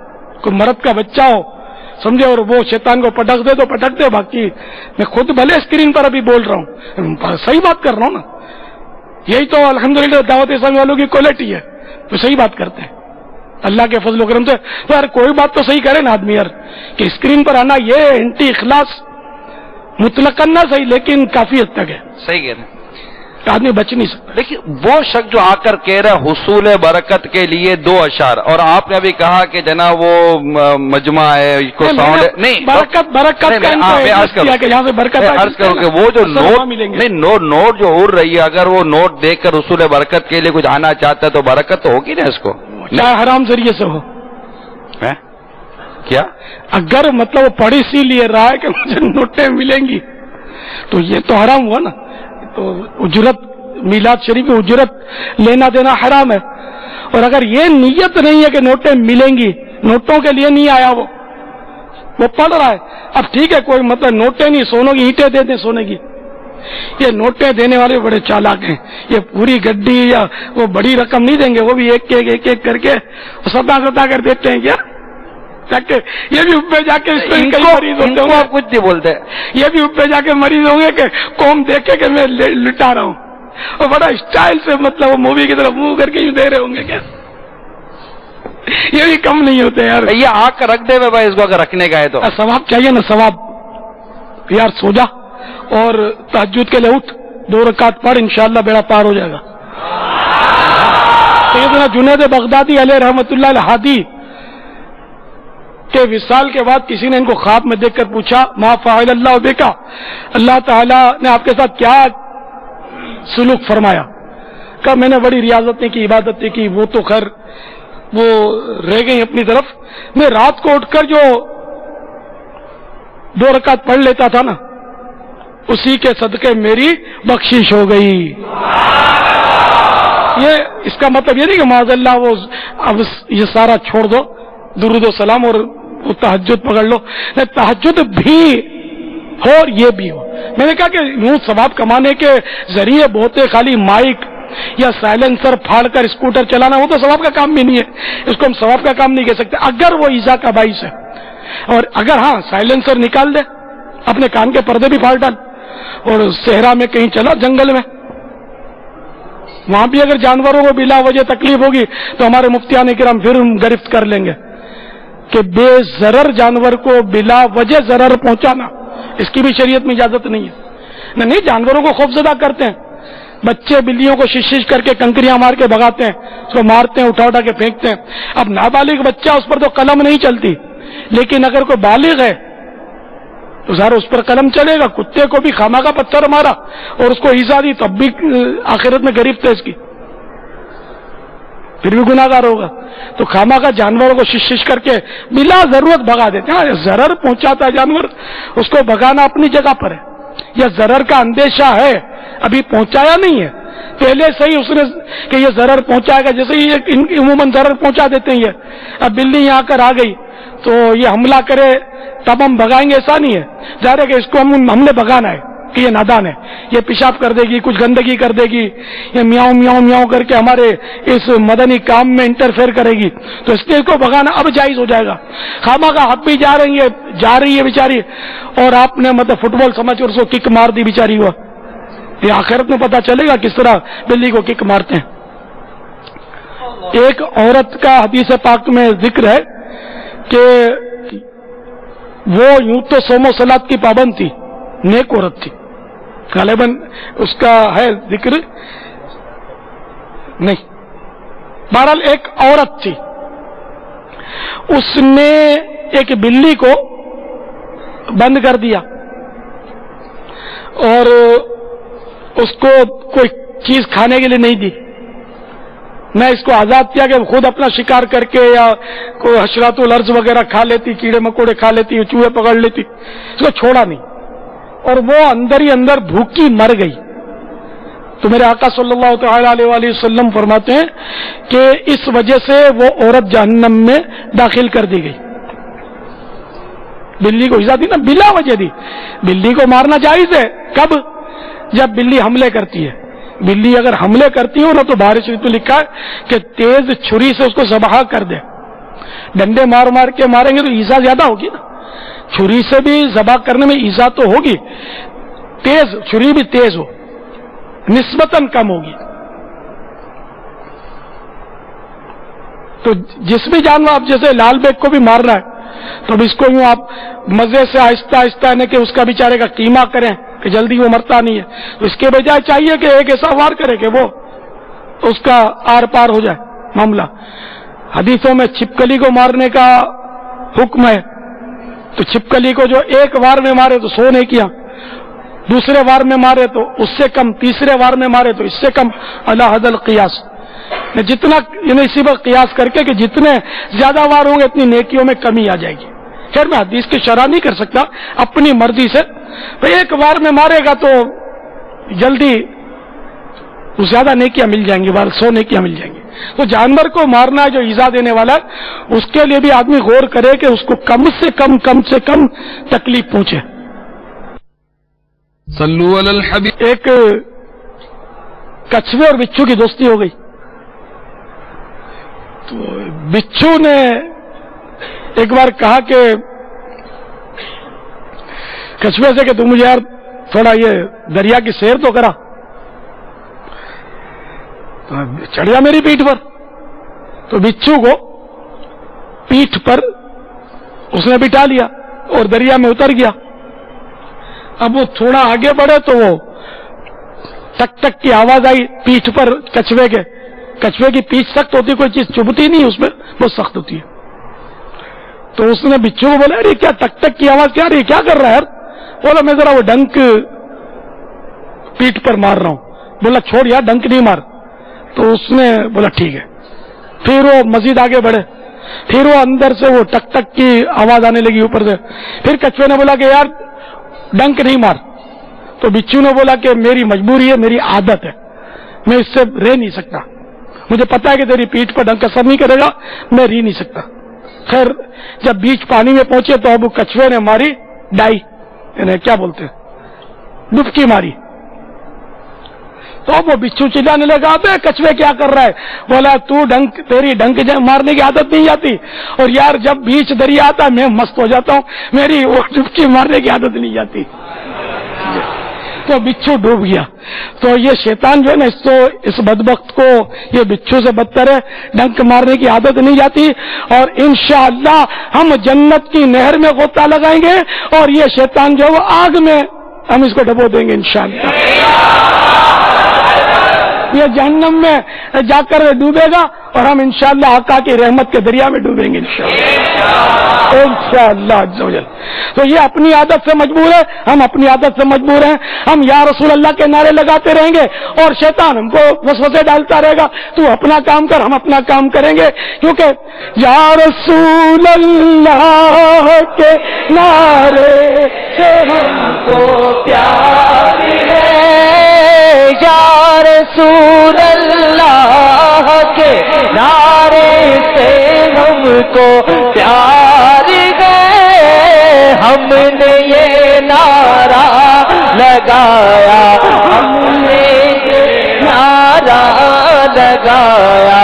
مرد کا بچہ ہو سمجھے اور وہ شیطان کو پٹک دے تو پٹک دے. باقی میں خود بھلے اسکرین پر ابھی بول رہا ہوں، صحیح بات کر رہا ہوں نا. یہی تو الحمدللہ دعوت اسلامی والوں کی کوالٹی ہے، تو صحیح بات کرتے ہیں اللہ کے فضل و کرم سے. تو یار کوئی بات تو صحیح کرے نا آدمی یار، کہ اسکرین پر آنا یہ انٹی اخلاص مطلقاً نہ صحیح لیکن کافی حد تک ہے. صحیح کہہ رہے ہیں، آدمی بچ نہیں سکتا. لیکن وہ شخص جو آ کر کہہ رہا ہے حصول برکت کے لیے 2 اشعار، اور آپ نے ابھی کہا کہ جناب وہ مجمع ہے کو ساؤنڈ نہیں برکت کہ یہاں سے برکت عرض کروں کہ وہ جو نوٹ جو اڑ رہی ہے، اگر وہ نوٹ دیکھ کر حصول برکت کے لیے کچھ آنا چاہتا ہے تو برکت تو ہوگی نا اس کو، چاہے حرام ذریعے سے ہو. کیا اگر مطلب وہ پڑھی سی لیے رہا ہے کہ مجھے نوٹیں ملیں گی تو یہ تو حرام ہوا نا. تو اجرت میلاد شریف کی اجرت لینا دینا حرام ہے. اور اگر یہ نیت نہیں ہے کہ نوٹیں ملیں گی، نوٹوں کے لیے نہیں آیا وہ پڑھ رہا ہے. اب ٹھیک ہے، کوئی مطلب نوٹیں نہیں، سونوں کی اینٹیں دے دیں سونے کی. یہ نوٹیں دینے والے بڑے چالاک ہیں. یہ پوری گڈی یا وہ بڑی رقم نہیں دیں گے، وہ بھی ایک ایک کر کے ستا کر دیتے ہیں. کیا یہ بھی اوپر جا کے اس میں کئی مریض ہوتے ہوں گے، آپ کچھ نہیں بولتے. یہ بھی اوپر جا کے مریض ہوں گے کہ قوم دیکھے کہ میں لٹا رہا ہوں، اور بڑا اسٹائل سے مطلب وہ مووی کی طرف منہ کر کے یوں دے رہے ہوں گے. کیا یہ بھی کم نہیں ہوتے یار. یہ آگ کا رکھ دے بھائی، اس کو اگر رکھنے کا ہے تو ثواب چاہیے نا، ثواب. یار سو جا اور تہجد کے لیے اٹھ، 2 رکعت پڑھ، انشاءاللہ بیڑا پار ہو جائے گا. سیدنا جنید بغدادی علیہ رحمۃ اللہ الہادی کے وصال کے بعد کسی نے ان کو خواب میں دیکھ کر پوچھا، ما فعل اللہ بکا، اللہ تعالیٰ نے آپ کے ساتھ کیا سلوک فرمایا؟ کہا میں نے بڑی ریاضتیں کی، عبادتیں کی، وہ تو خیر وہ رہ گئی اپنی طرف. میں رات کو اٹھ کر جو 2 رکعت پڑھ لیتا تھا نا، اسی کے صدقے میری بخشش ہو گئی. یہ اس کا مطلب یہ نہیں کہ معاذ اللہ وہ اب یہ سارا چھوڑ دو، درود و سلام اور تہجد پکڑ لو. تہجد بھی ہو اور یہ بھی ہو. میں نے کہا کہ یوں ثواب کمانے کے ذریعے بہت خالی مائک یا سائلنسر پھاڑ کر اسکوٹر چلانا، وہ تو ثواب کا کام بھی نہیں ہے، اس کو ہم ثواب کا کام نہیں کہہ سکتے اگر وہ ایذا کا باعث ہے. اور اگر ہاں سائلنسر نکال دے، اپنے کان کے پردے بھی پھاڑ ڈال، اور صحرا میں کہیں چلا جنگل میں، وہاں بھی اگر جانوروں کو بلا وجہ تکلیف ہوگی تو ہمارے مفتیان کرام پھر گرفت کر لیں گے کہ بے ضرر جانور کو بلا وجہ ضرر پہنچانا، اس کی بھی شریعت میں اجازت نہیں ہے. نہیں، جانوروں کو خوفزدہ کرتے ہیں، بچے بلیوں کو شش کر کے کنکریاں مار کے بھگاتے ہیں، اس کو مارتے ہیں، اٹھا کے پھینکتے ہیں. اب نابالغ بچہ اس پر تو قلم نہیں چلتی، لیکن اگر کوئی بالغ ہے تو ظاہر اس پر قلم چلے گا. کتے کو بھی خامہ کا پتھر مارا اور اس کو ایزا دی تب بھی آخرت میں گرفت ہے اس کی، پھر بھی گناہ گار ہوگا. تو خامہ کا جانوروں کو شش کر کے بلا ضرورت بھگا دیتے ہیں. ضرر پہنچاتا ہے جانور، اس کو بھگانا اپنی جگہ پر ہے. یا ضرر کا اندیشہ ہے، ابھی پہنچایا نہیں ہے، پہلے سے ہی اس نے کہ یہ ضرر پہنچائے گا، جیسے یہ عموماً ضرر پہنچا دیتے ہیں. اب بلی یہاں کر آ گئی تو یہ حملہ کرے تب ہم بھگائیں گے، ایسا نہیں ہے. ظاہر ہے کہ اس کو ہم نے بھگانا ہے کہ یہ نادان ہے، یہ پیشاب کر دے گی، کچھ گندگی کر دے گی، یہ میاؤں میاؤں میاؤں کر کے ہمارے اس مدنی کام میں انٹرفیئر کرے گی، تو اس لیے اس کو بھگانا اب جائز ہو جائے گا. خامہ کا حق بھی جا رہی ہے بیچاری، اور آپ نے مطلب فٹ بال سمجھ کر اس کو کک مار دی بیچاری. ہوا یہ آخرت میں پتا چلے گا کس طرح بلی کو کک مارتے ہیں. ایک عورت کا حدیث پاک میں ذکر ہے کہ وہ یوں تو صوم و صلات کی پابند تھی، نیک عورت تھی، غالباً اس کا ہے ذکر نہیں. بہرحال ایک عورت تھی، اس نے ایک بلی کو بند کر دیا اور اس کو کوئی چیز کھانے کے لیے نہیں دی، نہ اس کو آزاد کیا کہ خود اپنا شکار کر کے یا کوئی حشرات الارض وغیرہ کھا لیتی، کیڑے مکوڑے کھا لیتی، چوہے پکڑ لیتی، اس کو چھوڑا نہیں، اور وہ اندر ہی اندر بھوکی مر گئی. تو میرے آقا صلی اللہ تعالی علیہ وآلہ وسلم فرماتے ہیں کہ اس وجہ سے وہ عورت جہنم میں داخل کر دی گئی. بلی کو ایذا دی نا، بلا وجہ دی. بلی کو مارنا جائز ہے کب؟ جب بلی حملے کرتی ہے. بلی اگر حملے کرتی ہو نا تو بارش تو لکھا ہے کہ تیز چھری سے اس کو ذبح کر دے. ڈنڈے مار مار کے ماریں گے تو ایذا زیادہ ہوگی نا، چھری سے بھی ذبح کرنے میں ایذا تو ہوگی، تیز چھری بھی تیز ہو، نسبتاً کم ہوگی. تو جس بھی جانور آپ جیسے لال بیگ کو بھی مارنا ہے تو اب اس کو یوں آپ مزے سے آہستہ آہستہ ہے کہ اس کا بیچارے کا قیمہ کریں کہ جلدی وہ مرتا نہیں ہے، تو اس کے بجائے چاہیے کہ ایک ایسا وار کرے کہ وہ اس کا آر پار ہو جائے معاملہ. حدیثوں میں چھپکلی کو مارنے کا حکم ہے، تو چھپکلی کو جو ایک وار میں مارے تو 100 نہیں کیا، دوسرے وار میں مارے تو اس سے کم، تیسرے وار میں مارے تو اس سے کم. علی حد القیاس، جتنا اسی پر قیاس کر کے کہ جتنے زیادہ وار ہوں گے اتنی نیکیوں میں کمی آ جائے گی. خیر میں حدیث کی شرح نہیں کر سکتا، اپنی مرضی سے ایک وار میں مارے گا تو جلدی وہ زیادہ نیکیاں مل جائیں گی، 100 نیکیاں مل جائیں گی. تو جانور کو مارنا جو ایذا دینے والا ہے اس کے لیے بھی آدمی غور کرے کہ اس کو کم سے کم تکلیف پہنچے. صلو علی الحبیب. ایک کچھوے اور بچھو کی دوستی ہو گئی. تو بچھو نے ایک بار کہا کہ کچھوے سے کہ تم مجھے یار تھوڑا یہ دریا کی سیر تو کرا. چڑھ گیا میری پیٹھ پر. تو بچھو کو پیٹھ پر اس نے بٹھا لیا اور دریا میں اتر گیا. اب وہ تھوڑا آگے بڑھے تو وہ ٹک ٹک کی آواز آئی پیٹھ پر کچھوے کے. کچھوے کی پیٹھ سخت ہوتی، کوئی چیز چبھتی نہیں اس میں، بہت سخت ہوتی ہے. تو اس نے بچھو کو بولا ارے کیا ٹک ٹک کی آواز کیا رہی، کیا کر رہا ہے یار؟ بولا میں ذرا وہ ڈنک پیٹھ پر مار رہا ہوں. بولا چھوڑ یار ڈنک نہیں مار. تو اس نے بولا ٹھیک ہے. پھر وہ مزید آگے بڑھے، پھر وہ اندر سے وہ ٹک ٹک کی آواز آنے لگی اوپر سے. پھر کچھوے نے بولا کہ یار ڈنک نہیں مار. تو بچھو نے بولا کہ میری مجبوری ہے، میری عادت ہے، میں اس سے رہ نہیں سکتا. مجھے پتا ہے کہ تیری پیٹھ پر ڈنک اثر نہیں کرے گا، میں رہ نہیں سکتا. خیر جب بیچ پانی میں پہنچے تو اب کچھوے نے ماری ڈائی، یعنی کیا بولتے ہیں، ڈبکی ماری. تو اب وہ بچھو چلانے لگا بے کچھوے کیا کر رہا ہے؟ بولا تو ڈنک، تیری ڈنک مارنے کی عادت نہیں آتی، اور یار جب بیچ دریا آتا میں مست ہو جاتا ہوں، میری وہ ڈبکی مارنے کی عادت نہیں آتی. تو بچھو ڈوب گیا. تو یہ شیطان جو ہے نا اس بدبخت کو یہ بچھو سے بدتر ہے، ڈنک مارنے کی عادت نہیں جاتی. اور انشاءاللہ ہم جنت کی نہر میں غوطہ لگائیں گے اور یہ شیطان جو ہے وہ آگ میں ہم اس کو ڈبو دیں گے انشاءاللہ. یہ جہنم میں جا کر ڈوبے گا اور ہم انشاءاللہ آقا کی رحمت کے دریا میں ڈوبیں گے انشاءاللہ عز و جل. تو یہ اپنی عادت سے مجبور ہے، ہم اپنی عادت سے مجبور ہیں. ہم یا رسول اللہ کے نعرے لگاتے رہیں گے اور شیطان ہم کو وسوسے ڈالتا رہے گا، تو اپنا کام کر، ہم اپنا کام کریں گے. کیونکہ یا رسول اللہ کے نعرے سے ہم کو پیار ہے، یا رسول اللہ کے نعرے سے ہم کو پیار ہے. ہم نے یہ نعرہ لگایا، ہم نے یہ نعرہ لگایا،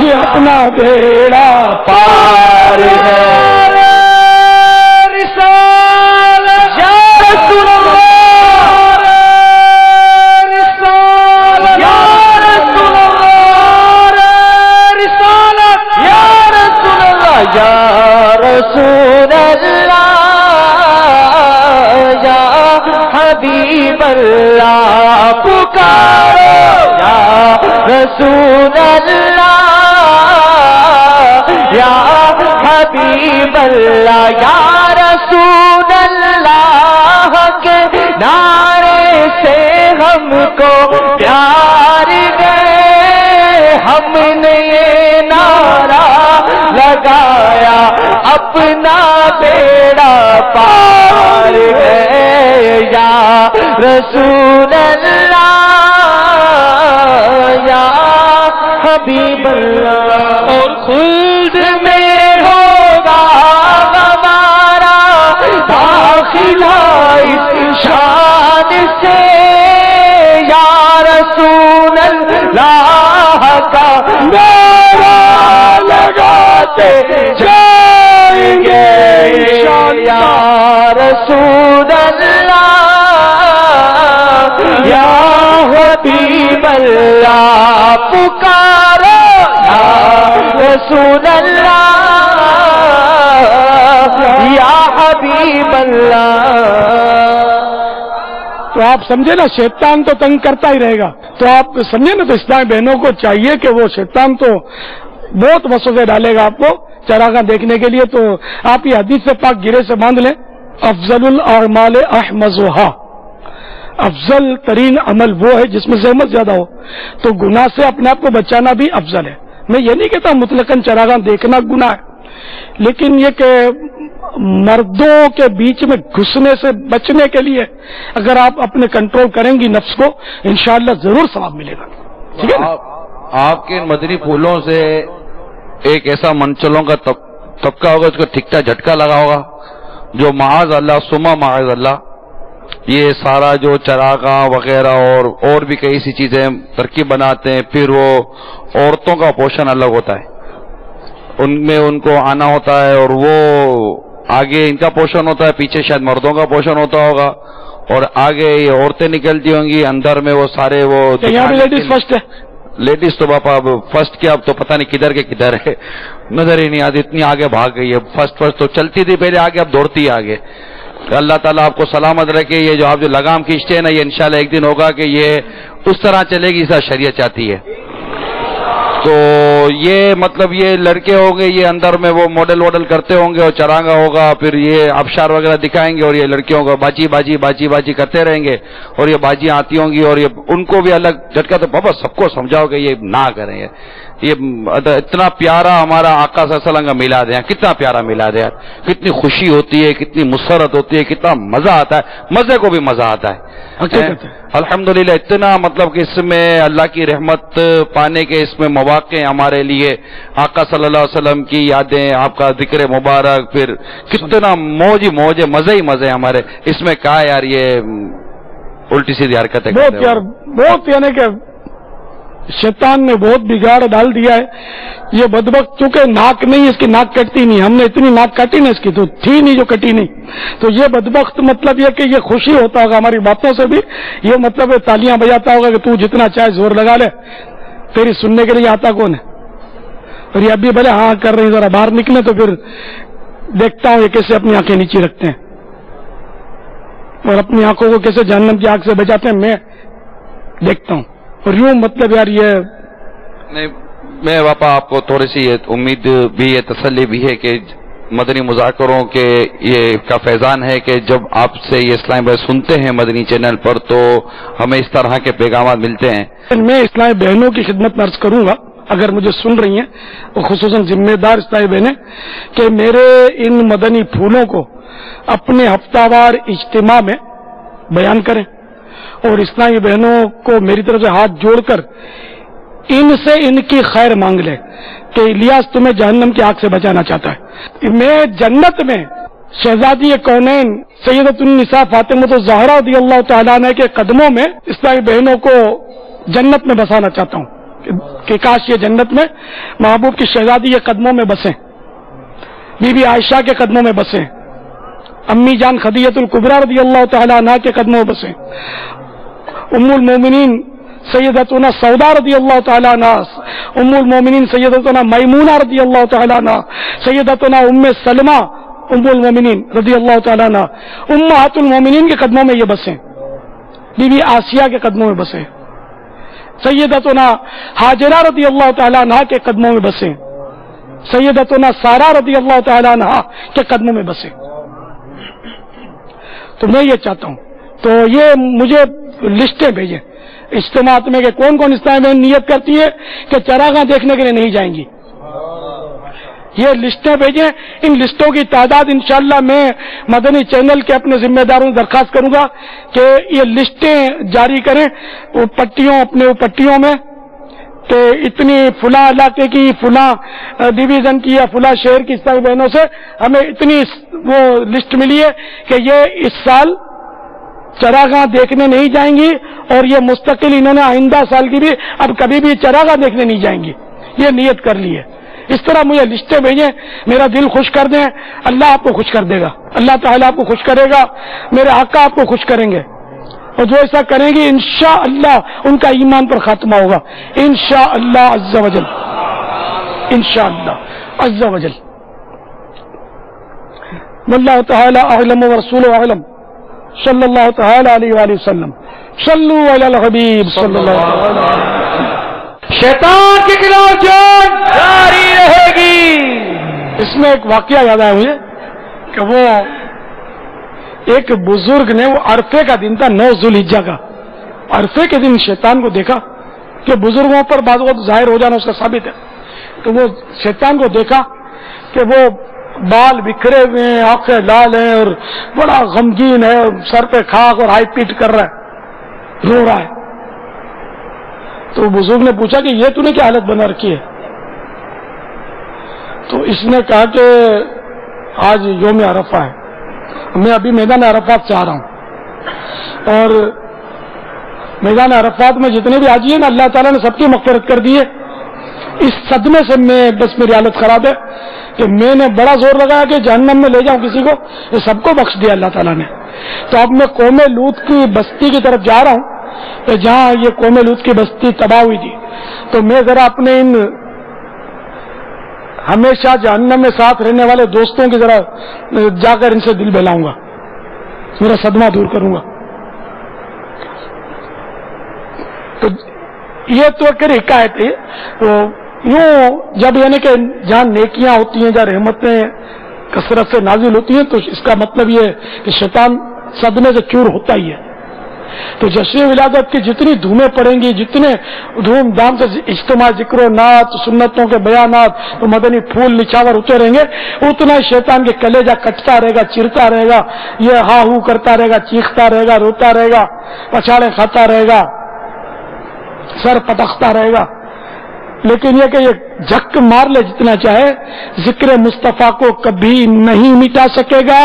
یہ اپنا بیڑا پار ہے. یا رسول اللہ یا حبیب اللہ پکارو، یا رسول اللہ یا حبیب اللہ. یا رسول اللہ کے نعرے سے ہم کو پیار گئے، ہم نے یہ نعرہ لگایا، اپنا بیڑا پار ہے. یا رسول اللہ یا حبیب اللہ. اور خلد میں ہوگا ہمارا داخلہ اس شان سے، یا رسول اللہ کا لگاتے جائیں گے. یا رسول اللہ یا حبیب اللہ پکارو، یا رسول اللہ یا حبیب اللہ. تو آپ سمجھے نا شیطان تو تنگ کرتا ہی رہے گا. تو آپ سمجھے نا، تو اسلامی بہنوں کو چاہیے کہ وہ شیطان تو بہت وسوسے ڈالے گا آپ کو چراغاں دیکھنے کے لیے. تو آپ یہ حدیث سے پاک گرے سے باندھ لیں، افضل الاعمال احمزھا، افضل ترین عمل وہ ہے جس میں زحمت زیادہ ہو. تو گناہ سے اپنے آپ کو بچانا بھی افضل ہے. میں یہ نہیں کہتا مطلقاً چراغاں دیکھنا گناہ ہے، لیکن یہ کہ مردوں کے بیچ میں گھسنے سے بچنے کے لیے اگر آپ اپنے کنٹرول کریں گی نفس کو، انشاءاللہ ضرور ثواب ملے گا. ٹھیک ہے نا؟ آپ کے مدنی پھولوں سے ایک ایسا منچلوں کا طبقہ ہوگا اس کو ٹھکتا جھٹکا لگا ہوگا جو معاذ اللہ سما معاذ اللہ یہ سارا جو چراغاں وغیرہ اور بھی کئی سی چیزیں ترکیب بناتے ہیں، پھر وہ عورتوں کا پوشن الگ ہوتا ہے، ان میں ان کو آنا ہوتا ہے، اور وہ آگے ان کا پوشن ہوتا ہے، پیچھے شاید مردوں کا پوشن ہوتا ہوگا، اور آگے یہ عورتیں نکلتی ہوں گی، اندر میں وہ سارے وہ یہاں بھی لیڈیز فرسٹ ہے. لیڈیز تو باپا اب فرسٹ کیا، اب تو پتہ نہیں کدھر کے کدھر ہے، نظر ہی نہیں آتی، اتنی آگے بھاگ گئی ہے. فرسٹ تو چلتی تھی پہلے آگے، اب دوڑتی ہے آگے. اللہ تعالیٰ آپ کو سلامت رکھے. یہ جو آپ جو لگام کھینچتے ہیں نا، یہ انشاءاللہ ایک دن ہوگا کہ یہ اس طرح چلے گی جیسا شریعت چاہتی ہے. تو یہ مطلب یہ لڑکے ہوں گے، یہ اندر میں وہ ماڈل واڈل کرتے ہوں گے، اور چرانگا ہوگا، پھر یہ آبشار وغیرہ دکھائیں گے، اور یہ لڑکیوں کو باجی باجی باجی باجی کرتے رہیں گے، اور یہ باجیاں آتی ہوں گی، اور یہ ان کو بھی الگ جھٹکا. تو بابا سب کو سمجھاؤ کہ یہ نہ کریں. یہ اتنا پیارا ہمارا آقا صلی اللہ علیہ وسلم کا میلاد ہے، کتنا پیارا میلاد ہے، کتنی خوشی ہوتی ہے، کتنی مسرت ہوتی ہے، کتنا مزہ آتا ہے، مزے کو بھی مزہ آتا ہے. الحمدللہ اتنا مطلب کہ اس میں اللہ کی رحمت پانے کے اس میں مواقع ہمارے لیے، آقا صلی اللہ علیہ وسلم کی یادیں، آپ کا ذکر مبارک، پھر کتنا موج ہی موج ہے، مزے ہی مزے ہمارے اس میں. کہا یار یہ الٹی سیدھی حرکتیں بہت یار بہت، یعنی کہ شیطان نے بہت بگاڑ ڈال دیا ہے. یہ بدبخت چونکہ ناک نہیں، اس کی ناک کٹتی نہیں، ہم نے اتنی ناک کاٹی نا، اس کی تو تھی نہیں جو کٹی نہیں. تو یہ بدبخت مطلب یہ کہ یہ خوشی ہوتا ہوگا ہماری باتوں سے بھی، یہ مطلب تالیاں بجاتا ہوگا کہ تو جتنا چاہے زور لگا لے، تیری سننے کے لیے آتا کون ہے. اور یہ ابھی بھلے ہاں کر رہے ہیں، ذرا باہر نکلے تو پھر دیکھتا ہوں یہ کیسے اپنی آنکھیں نیچے رکھتے ہیں اور اپنی آنکھوں کو کیسے جہنم کی آگ سے بچاتے ہیں، میں دیکھتا ہوں. اور یوں مطلب یار یہ نہیں، میں واپا آپ کو تھوڑی سی امید بھی ہے، تسلی بھی ہے کہ مدنی مذاکروں کے یہ کا فیضان ہے کہ جب آپ سے یہ اسلامی بھائی سنتے ہیں مدنی چینل پر تو ہمیں اس طرح کے پیغامات ملتے ہیں. میں اسلامی بہنوں کی خدمت میں عرض کروں گا اگر مجھے سن رہی ہیں، اور خصوصاً ذمہ دار اسلامی بہنیں، کہ میرے ان مدنی پھولوں کو اپنے ہفتہ وار اجتماع میں بیان کریں، اور اسلامی بہنوں کو میری طرف سے ہاتھ جوڑ کر ان سے ان کی خیر مانگ لے کہ الیاس تمہیں جہنم کی آگ سے بچانا چاہتا ہے. میں جنت میں شہزادی کونین سیدۃ النساء فاطمہ الزہرا رضی اللہ تعالیٰ عنہ کے قدموں میں اسلامی بہنوں کو جنت میں بسانا چاہتا ہوں کہ کاش یہ جنت میں محبوب کی شہزادی کے قدموں میں بسیں، بی بی عائشہ کے قدموں میں بسیں، امی جان خدیجہ الکبریٰ رضی اللہ تعالیٰ عنہ کے قدموں میں بسیں، ام المومنین سیدتنا سودا رضی اللہ تعالیٰ عنہ، ام المومنین سیدتنا میمونہ رضی اللہ تعالیٰ عنہ، سیدتنا ام سلمہ ام المومنین رضی اللہ تعالیٰ عنہ، امہات المومنین کے قدموں میں یہ بسیں، بی بی آسیہ کے قدموں میں بسیں، سیدتنا ہاجرہ رضی اللہ تعالیٰ عنہ کے قدموں میں بسیں، سیدتنا سارہ رضی اللہ تعالیٰ عنہ کے قدموں میں بسیں. تو میں یہ چاہتا ہوں، تو یہ مجھے لسٹیں بھیجیں اجتماعات میں کہ کون کون اسلامی بہن نیت کرتی ہے کہ چراغاں دیکھنے کے لیے نہیں جائیں گی. یہ لسٹیں بھیجیں. ان لسٹوں کی تعداد انشاءاللہ میں مدنی چینل کے اپنے ذمہ داروں سے درخواست کروں گا کہ یہ لسٹیں جاری کریں وہ پٹیوں، اپنے وہ پٹیوں میں کہ اتنی فلاں علاقے کی، فلاں ڈویژن کی یا فلاں شہر کی اسلامی بہنوں سے ہمیں اتنی وہ لسٹ ملی ہے کہ یہ اس سال چراغاں دیکھنے نہیں جائیں گی، اور یہ مستقل انہوں نے آئندہ سال کی بھی اب کبھی بھی چراغاں دیکھنے نہیں جائیں گی، یہ نیت کر لی ہے. اس طرح مجھے لسٹیں بھیجیں، میرا دل خوش کر دیں، اللہ آپ کو خوش کر دے گا، اللہ تعالیٰ آپ کو خوش کرے گا، میرے آقا آپ کو خوش کریں گے، اور جو ایسا کریں گے انشاءاللہ ان کا ایمان پر خاتمہ ہوگا انشاءاللہ عز و جل، انشاءاللہ عز و جل. واللہ تعالی اعلم ورسولہ اعلم، صلی اللہ تعالی علیہ وآلہ وسلم. صلو علی الحبیب صلی اللہ علیہ وسلم. شیطان کے خلاف جنگ جاری رہے گی. اس میں ایک واقعہ یاد آیا مجھے کہ وہ ایک بزرگ نے، وہ عرفے کا دن تھا، 9 ذوالحجہ کا، عرفے کے دن شیطان کو دیکھا کہ بزرگوں پر بعض وقت ظاہر ہو جانا اس کا ثابت ہے. تو وہ شیطان کو دیکھا کہ وہ بال بکھرے ہوئے ہیں، آنکھیں لال ہیں اور بڑا غمگین ہے، سر پہ خاک اور ہائی پیٹ کر رہا ہے، رو رہا ہے. تو بزرگ نے پوچھا کہ یہ تو نے کیا حالت بنا رکھی ہے؟ تو اس نے کہا کہ آج یوم عرفہ ہے، میں ابھی میدان عرفات سے آ رہا ہوں، اور میدان عرفات میں جتنے بھی حاجی ہیں نا، اللہ تعالیٰ نے سب کی مغفرت کر دی ہے. اس صدمے سے بس میری حالت خراب ہے کہ میں نے بڑا زور لگایا کہ جہنم میں لے جاؤں کسی کو، یہ سب کو بخش دیا اللہ تعالیٰ نے. تو اب میں قوم لوط کی بستی کی طرف جا رہا ہوں کہ جہاں یہ قوم لوط کی بستی تباہ ہوئی تھی. تو میں ذرا اپنے ان ہمیشہ جہنم میں ساتھ رہنے والے دوستوں کی ذرا جا کر ان سے دل بہلاؤں گا، میرا صدمہ دور کروں گا. تو یہ تو ایک حکایت ہے. تو یوں جب یعنی کہ جہاں نیکیاں ہوتی ہیں، جہاں رحمتیں کثرت سے نازل ہوتی ہیں، تو اس کا مطلب یہ ہے کہ شیطان صدمے سے چور ہوتا ہی ہے. تو جشن ولادت کی جتنی دھومیں پڑیں گی، جتنے دھوم دھام سے اجتماع، ذکر و نعت، سنتوں کے بیانات اور مدنی پھول نچھاور ہوتے رہیں گے، اتنا ہی شیطان کے کلیجہ کٹتا رہے گا، چرتا رہے گا، یہ ہاں ہو کرتا رہے گا، چیختا رہے گا، روتا رہے گا، پچھاڑے کھاتا رہے گا، سر پٹکتا رہے گا. لیکن یہ کہ یہ جھک مار لے جتنا چاہے، ذکر مصطفیٰ کو کبھی نہیں مٹا سکے گا.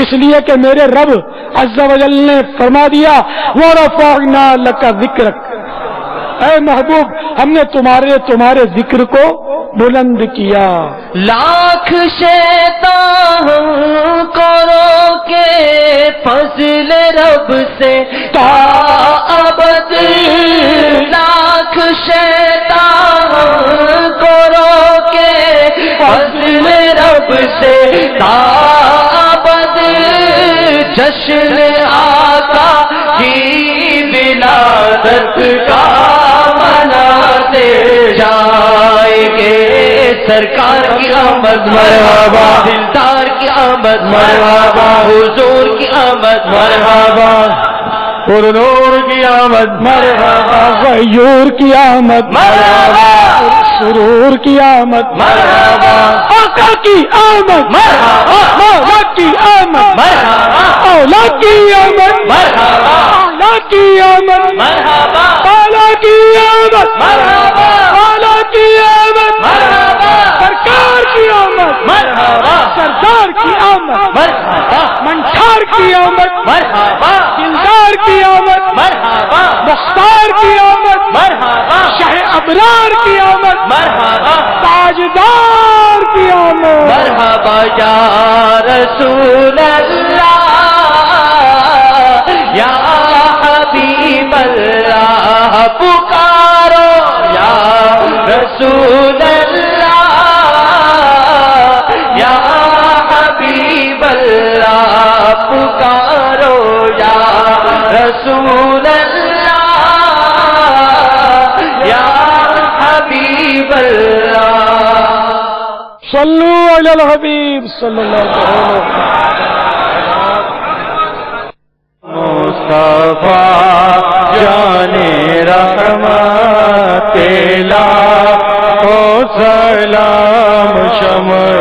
اس لیے کہ میرے رب عز و جل نے فرما دیا وَرَفَعْنَا لَكَ ذِكْرَكَ، اے محبوب ہم نے تمہارے ذکر کو بلند کیا. لاکھ شیطان ہم کو روکے فضل رب سے تا ابد، لاکھ شیطان ہم کو روکے فضل رب سے تا ابد، جشن آقا کی ولادت کا مناتے جائیں گے. سرکار کی آمد مرحبا، دلدار کی آمد مرحبا، حضور کی آمد مرحبا، نور کی آمد مرحبا، غیور کی آمد مرحبا، سرور کی آمد مرحبا، آقا کی آمد مرحبا، مولا کی آمد مرحبا، اولا کی آمد مرحبا، اولا کی آمد مرحبا، بالا کی آمد مرحبا، بالا کی آمد مرحبا، سرکار کی آمد مرحبا، سردار کی آمد مرحبا، منٹھار کی آمد مرحبا، دلدار کی آمد مرحبا، مختار کی آمد مرحبا، شاہ ابرار کی آمد مرحبا، تاجدار کی آمد. مرحبا یا رسول اللہ، یا حبیب اللہ، پکارو یا رسول اللہ، یا حبیب اللہ، پکارو یا رسول اللہ، یا حبیب اللہ. صلو علی الحبیب صلی اللہ علیہ وسلم. مصطفیٰ جان رحمت تیلا او سلام شمع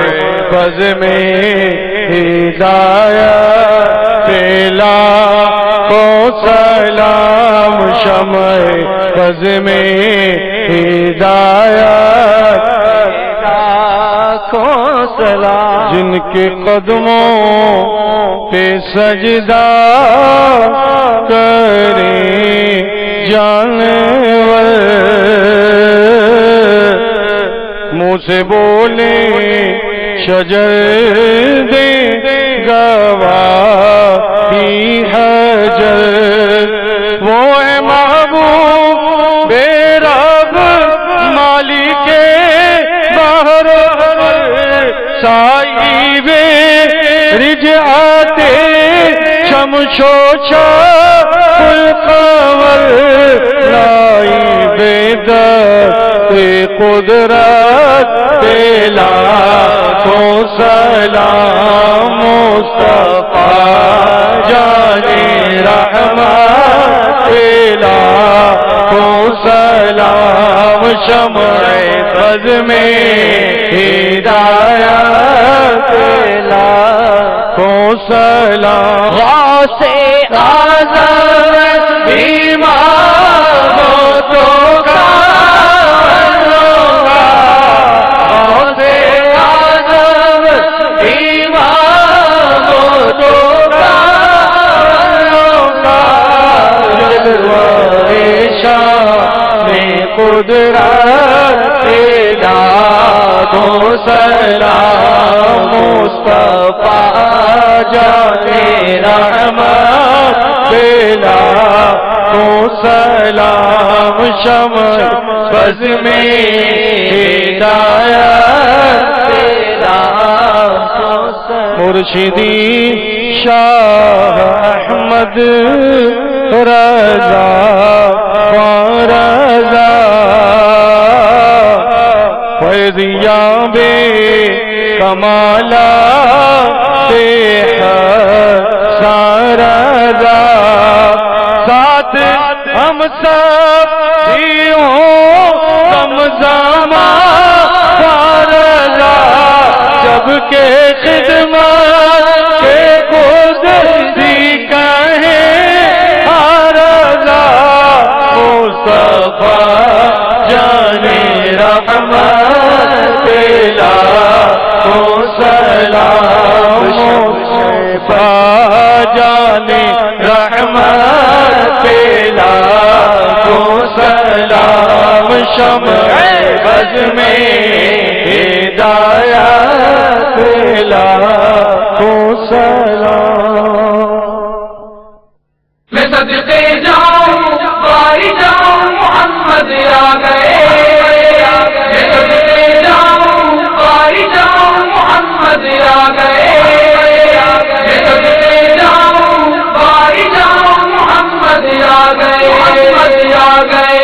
بز میں ہدایت تیلا او سلام شمع بز میں ہدایت، جن کے قدموں پہ سجدہ کریں جانور، منہ سے بولے شجر دے گواہی حجر، وہ ہے محبوب بے رب مالک بہر سائی بے رجعاتے شمشوچا کل قمر، لائی بے دست قدرت تیلا کو سلام مصطفیٰ جان رحمت تیلا کو سلام شمع بز میں ہدایت لاکھوں سلام غوث اعظم بیمار ہو تو غوث اعظم بیمار ہو تو قدرت لاکھوں سلام مصطفیٰ جانے رحمت لاکھوں سلام شمع بز میں ہدایت لاکھوں سلام مرشدی شاہ احمد رضا رضا فیضیاب کمالا سارا ساتھ ہم سب سمزامہ فارضا جب کہ خدمت کے گزری کہیں مصطفیٰ جانے رحمت لاکھوں سلام مصطفیٰ جانے رحمت لاکھوں سلام شمع بز میں ہدایت لاکھوں سلام میں صدقے جاؤں باری جاؤں محمد آ گئے میں صدقے جاؤں باری جاؤں محمد آ گئے میں صدقے جاؤں باری جاؤں محمد آ گئے محمد آ گئے.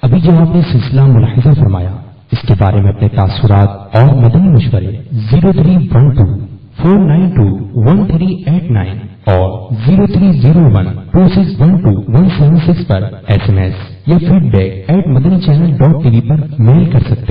ابھی جو آپ نے سلسلہ ملاحظہ فرمایا اس کے بارے میں اپنے تاثرات اور مدنی مشورے 0312-492-1389 اور 0301-2612-176 پر SMS یا feedback@madanichannel.tv پر میل کر سکتے ہیں.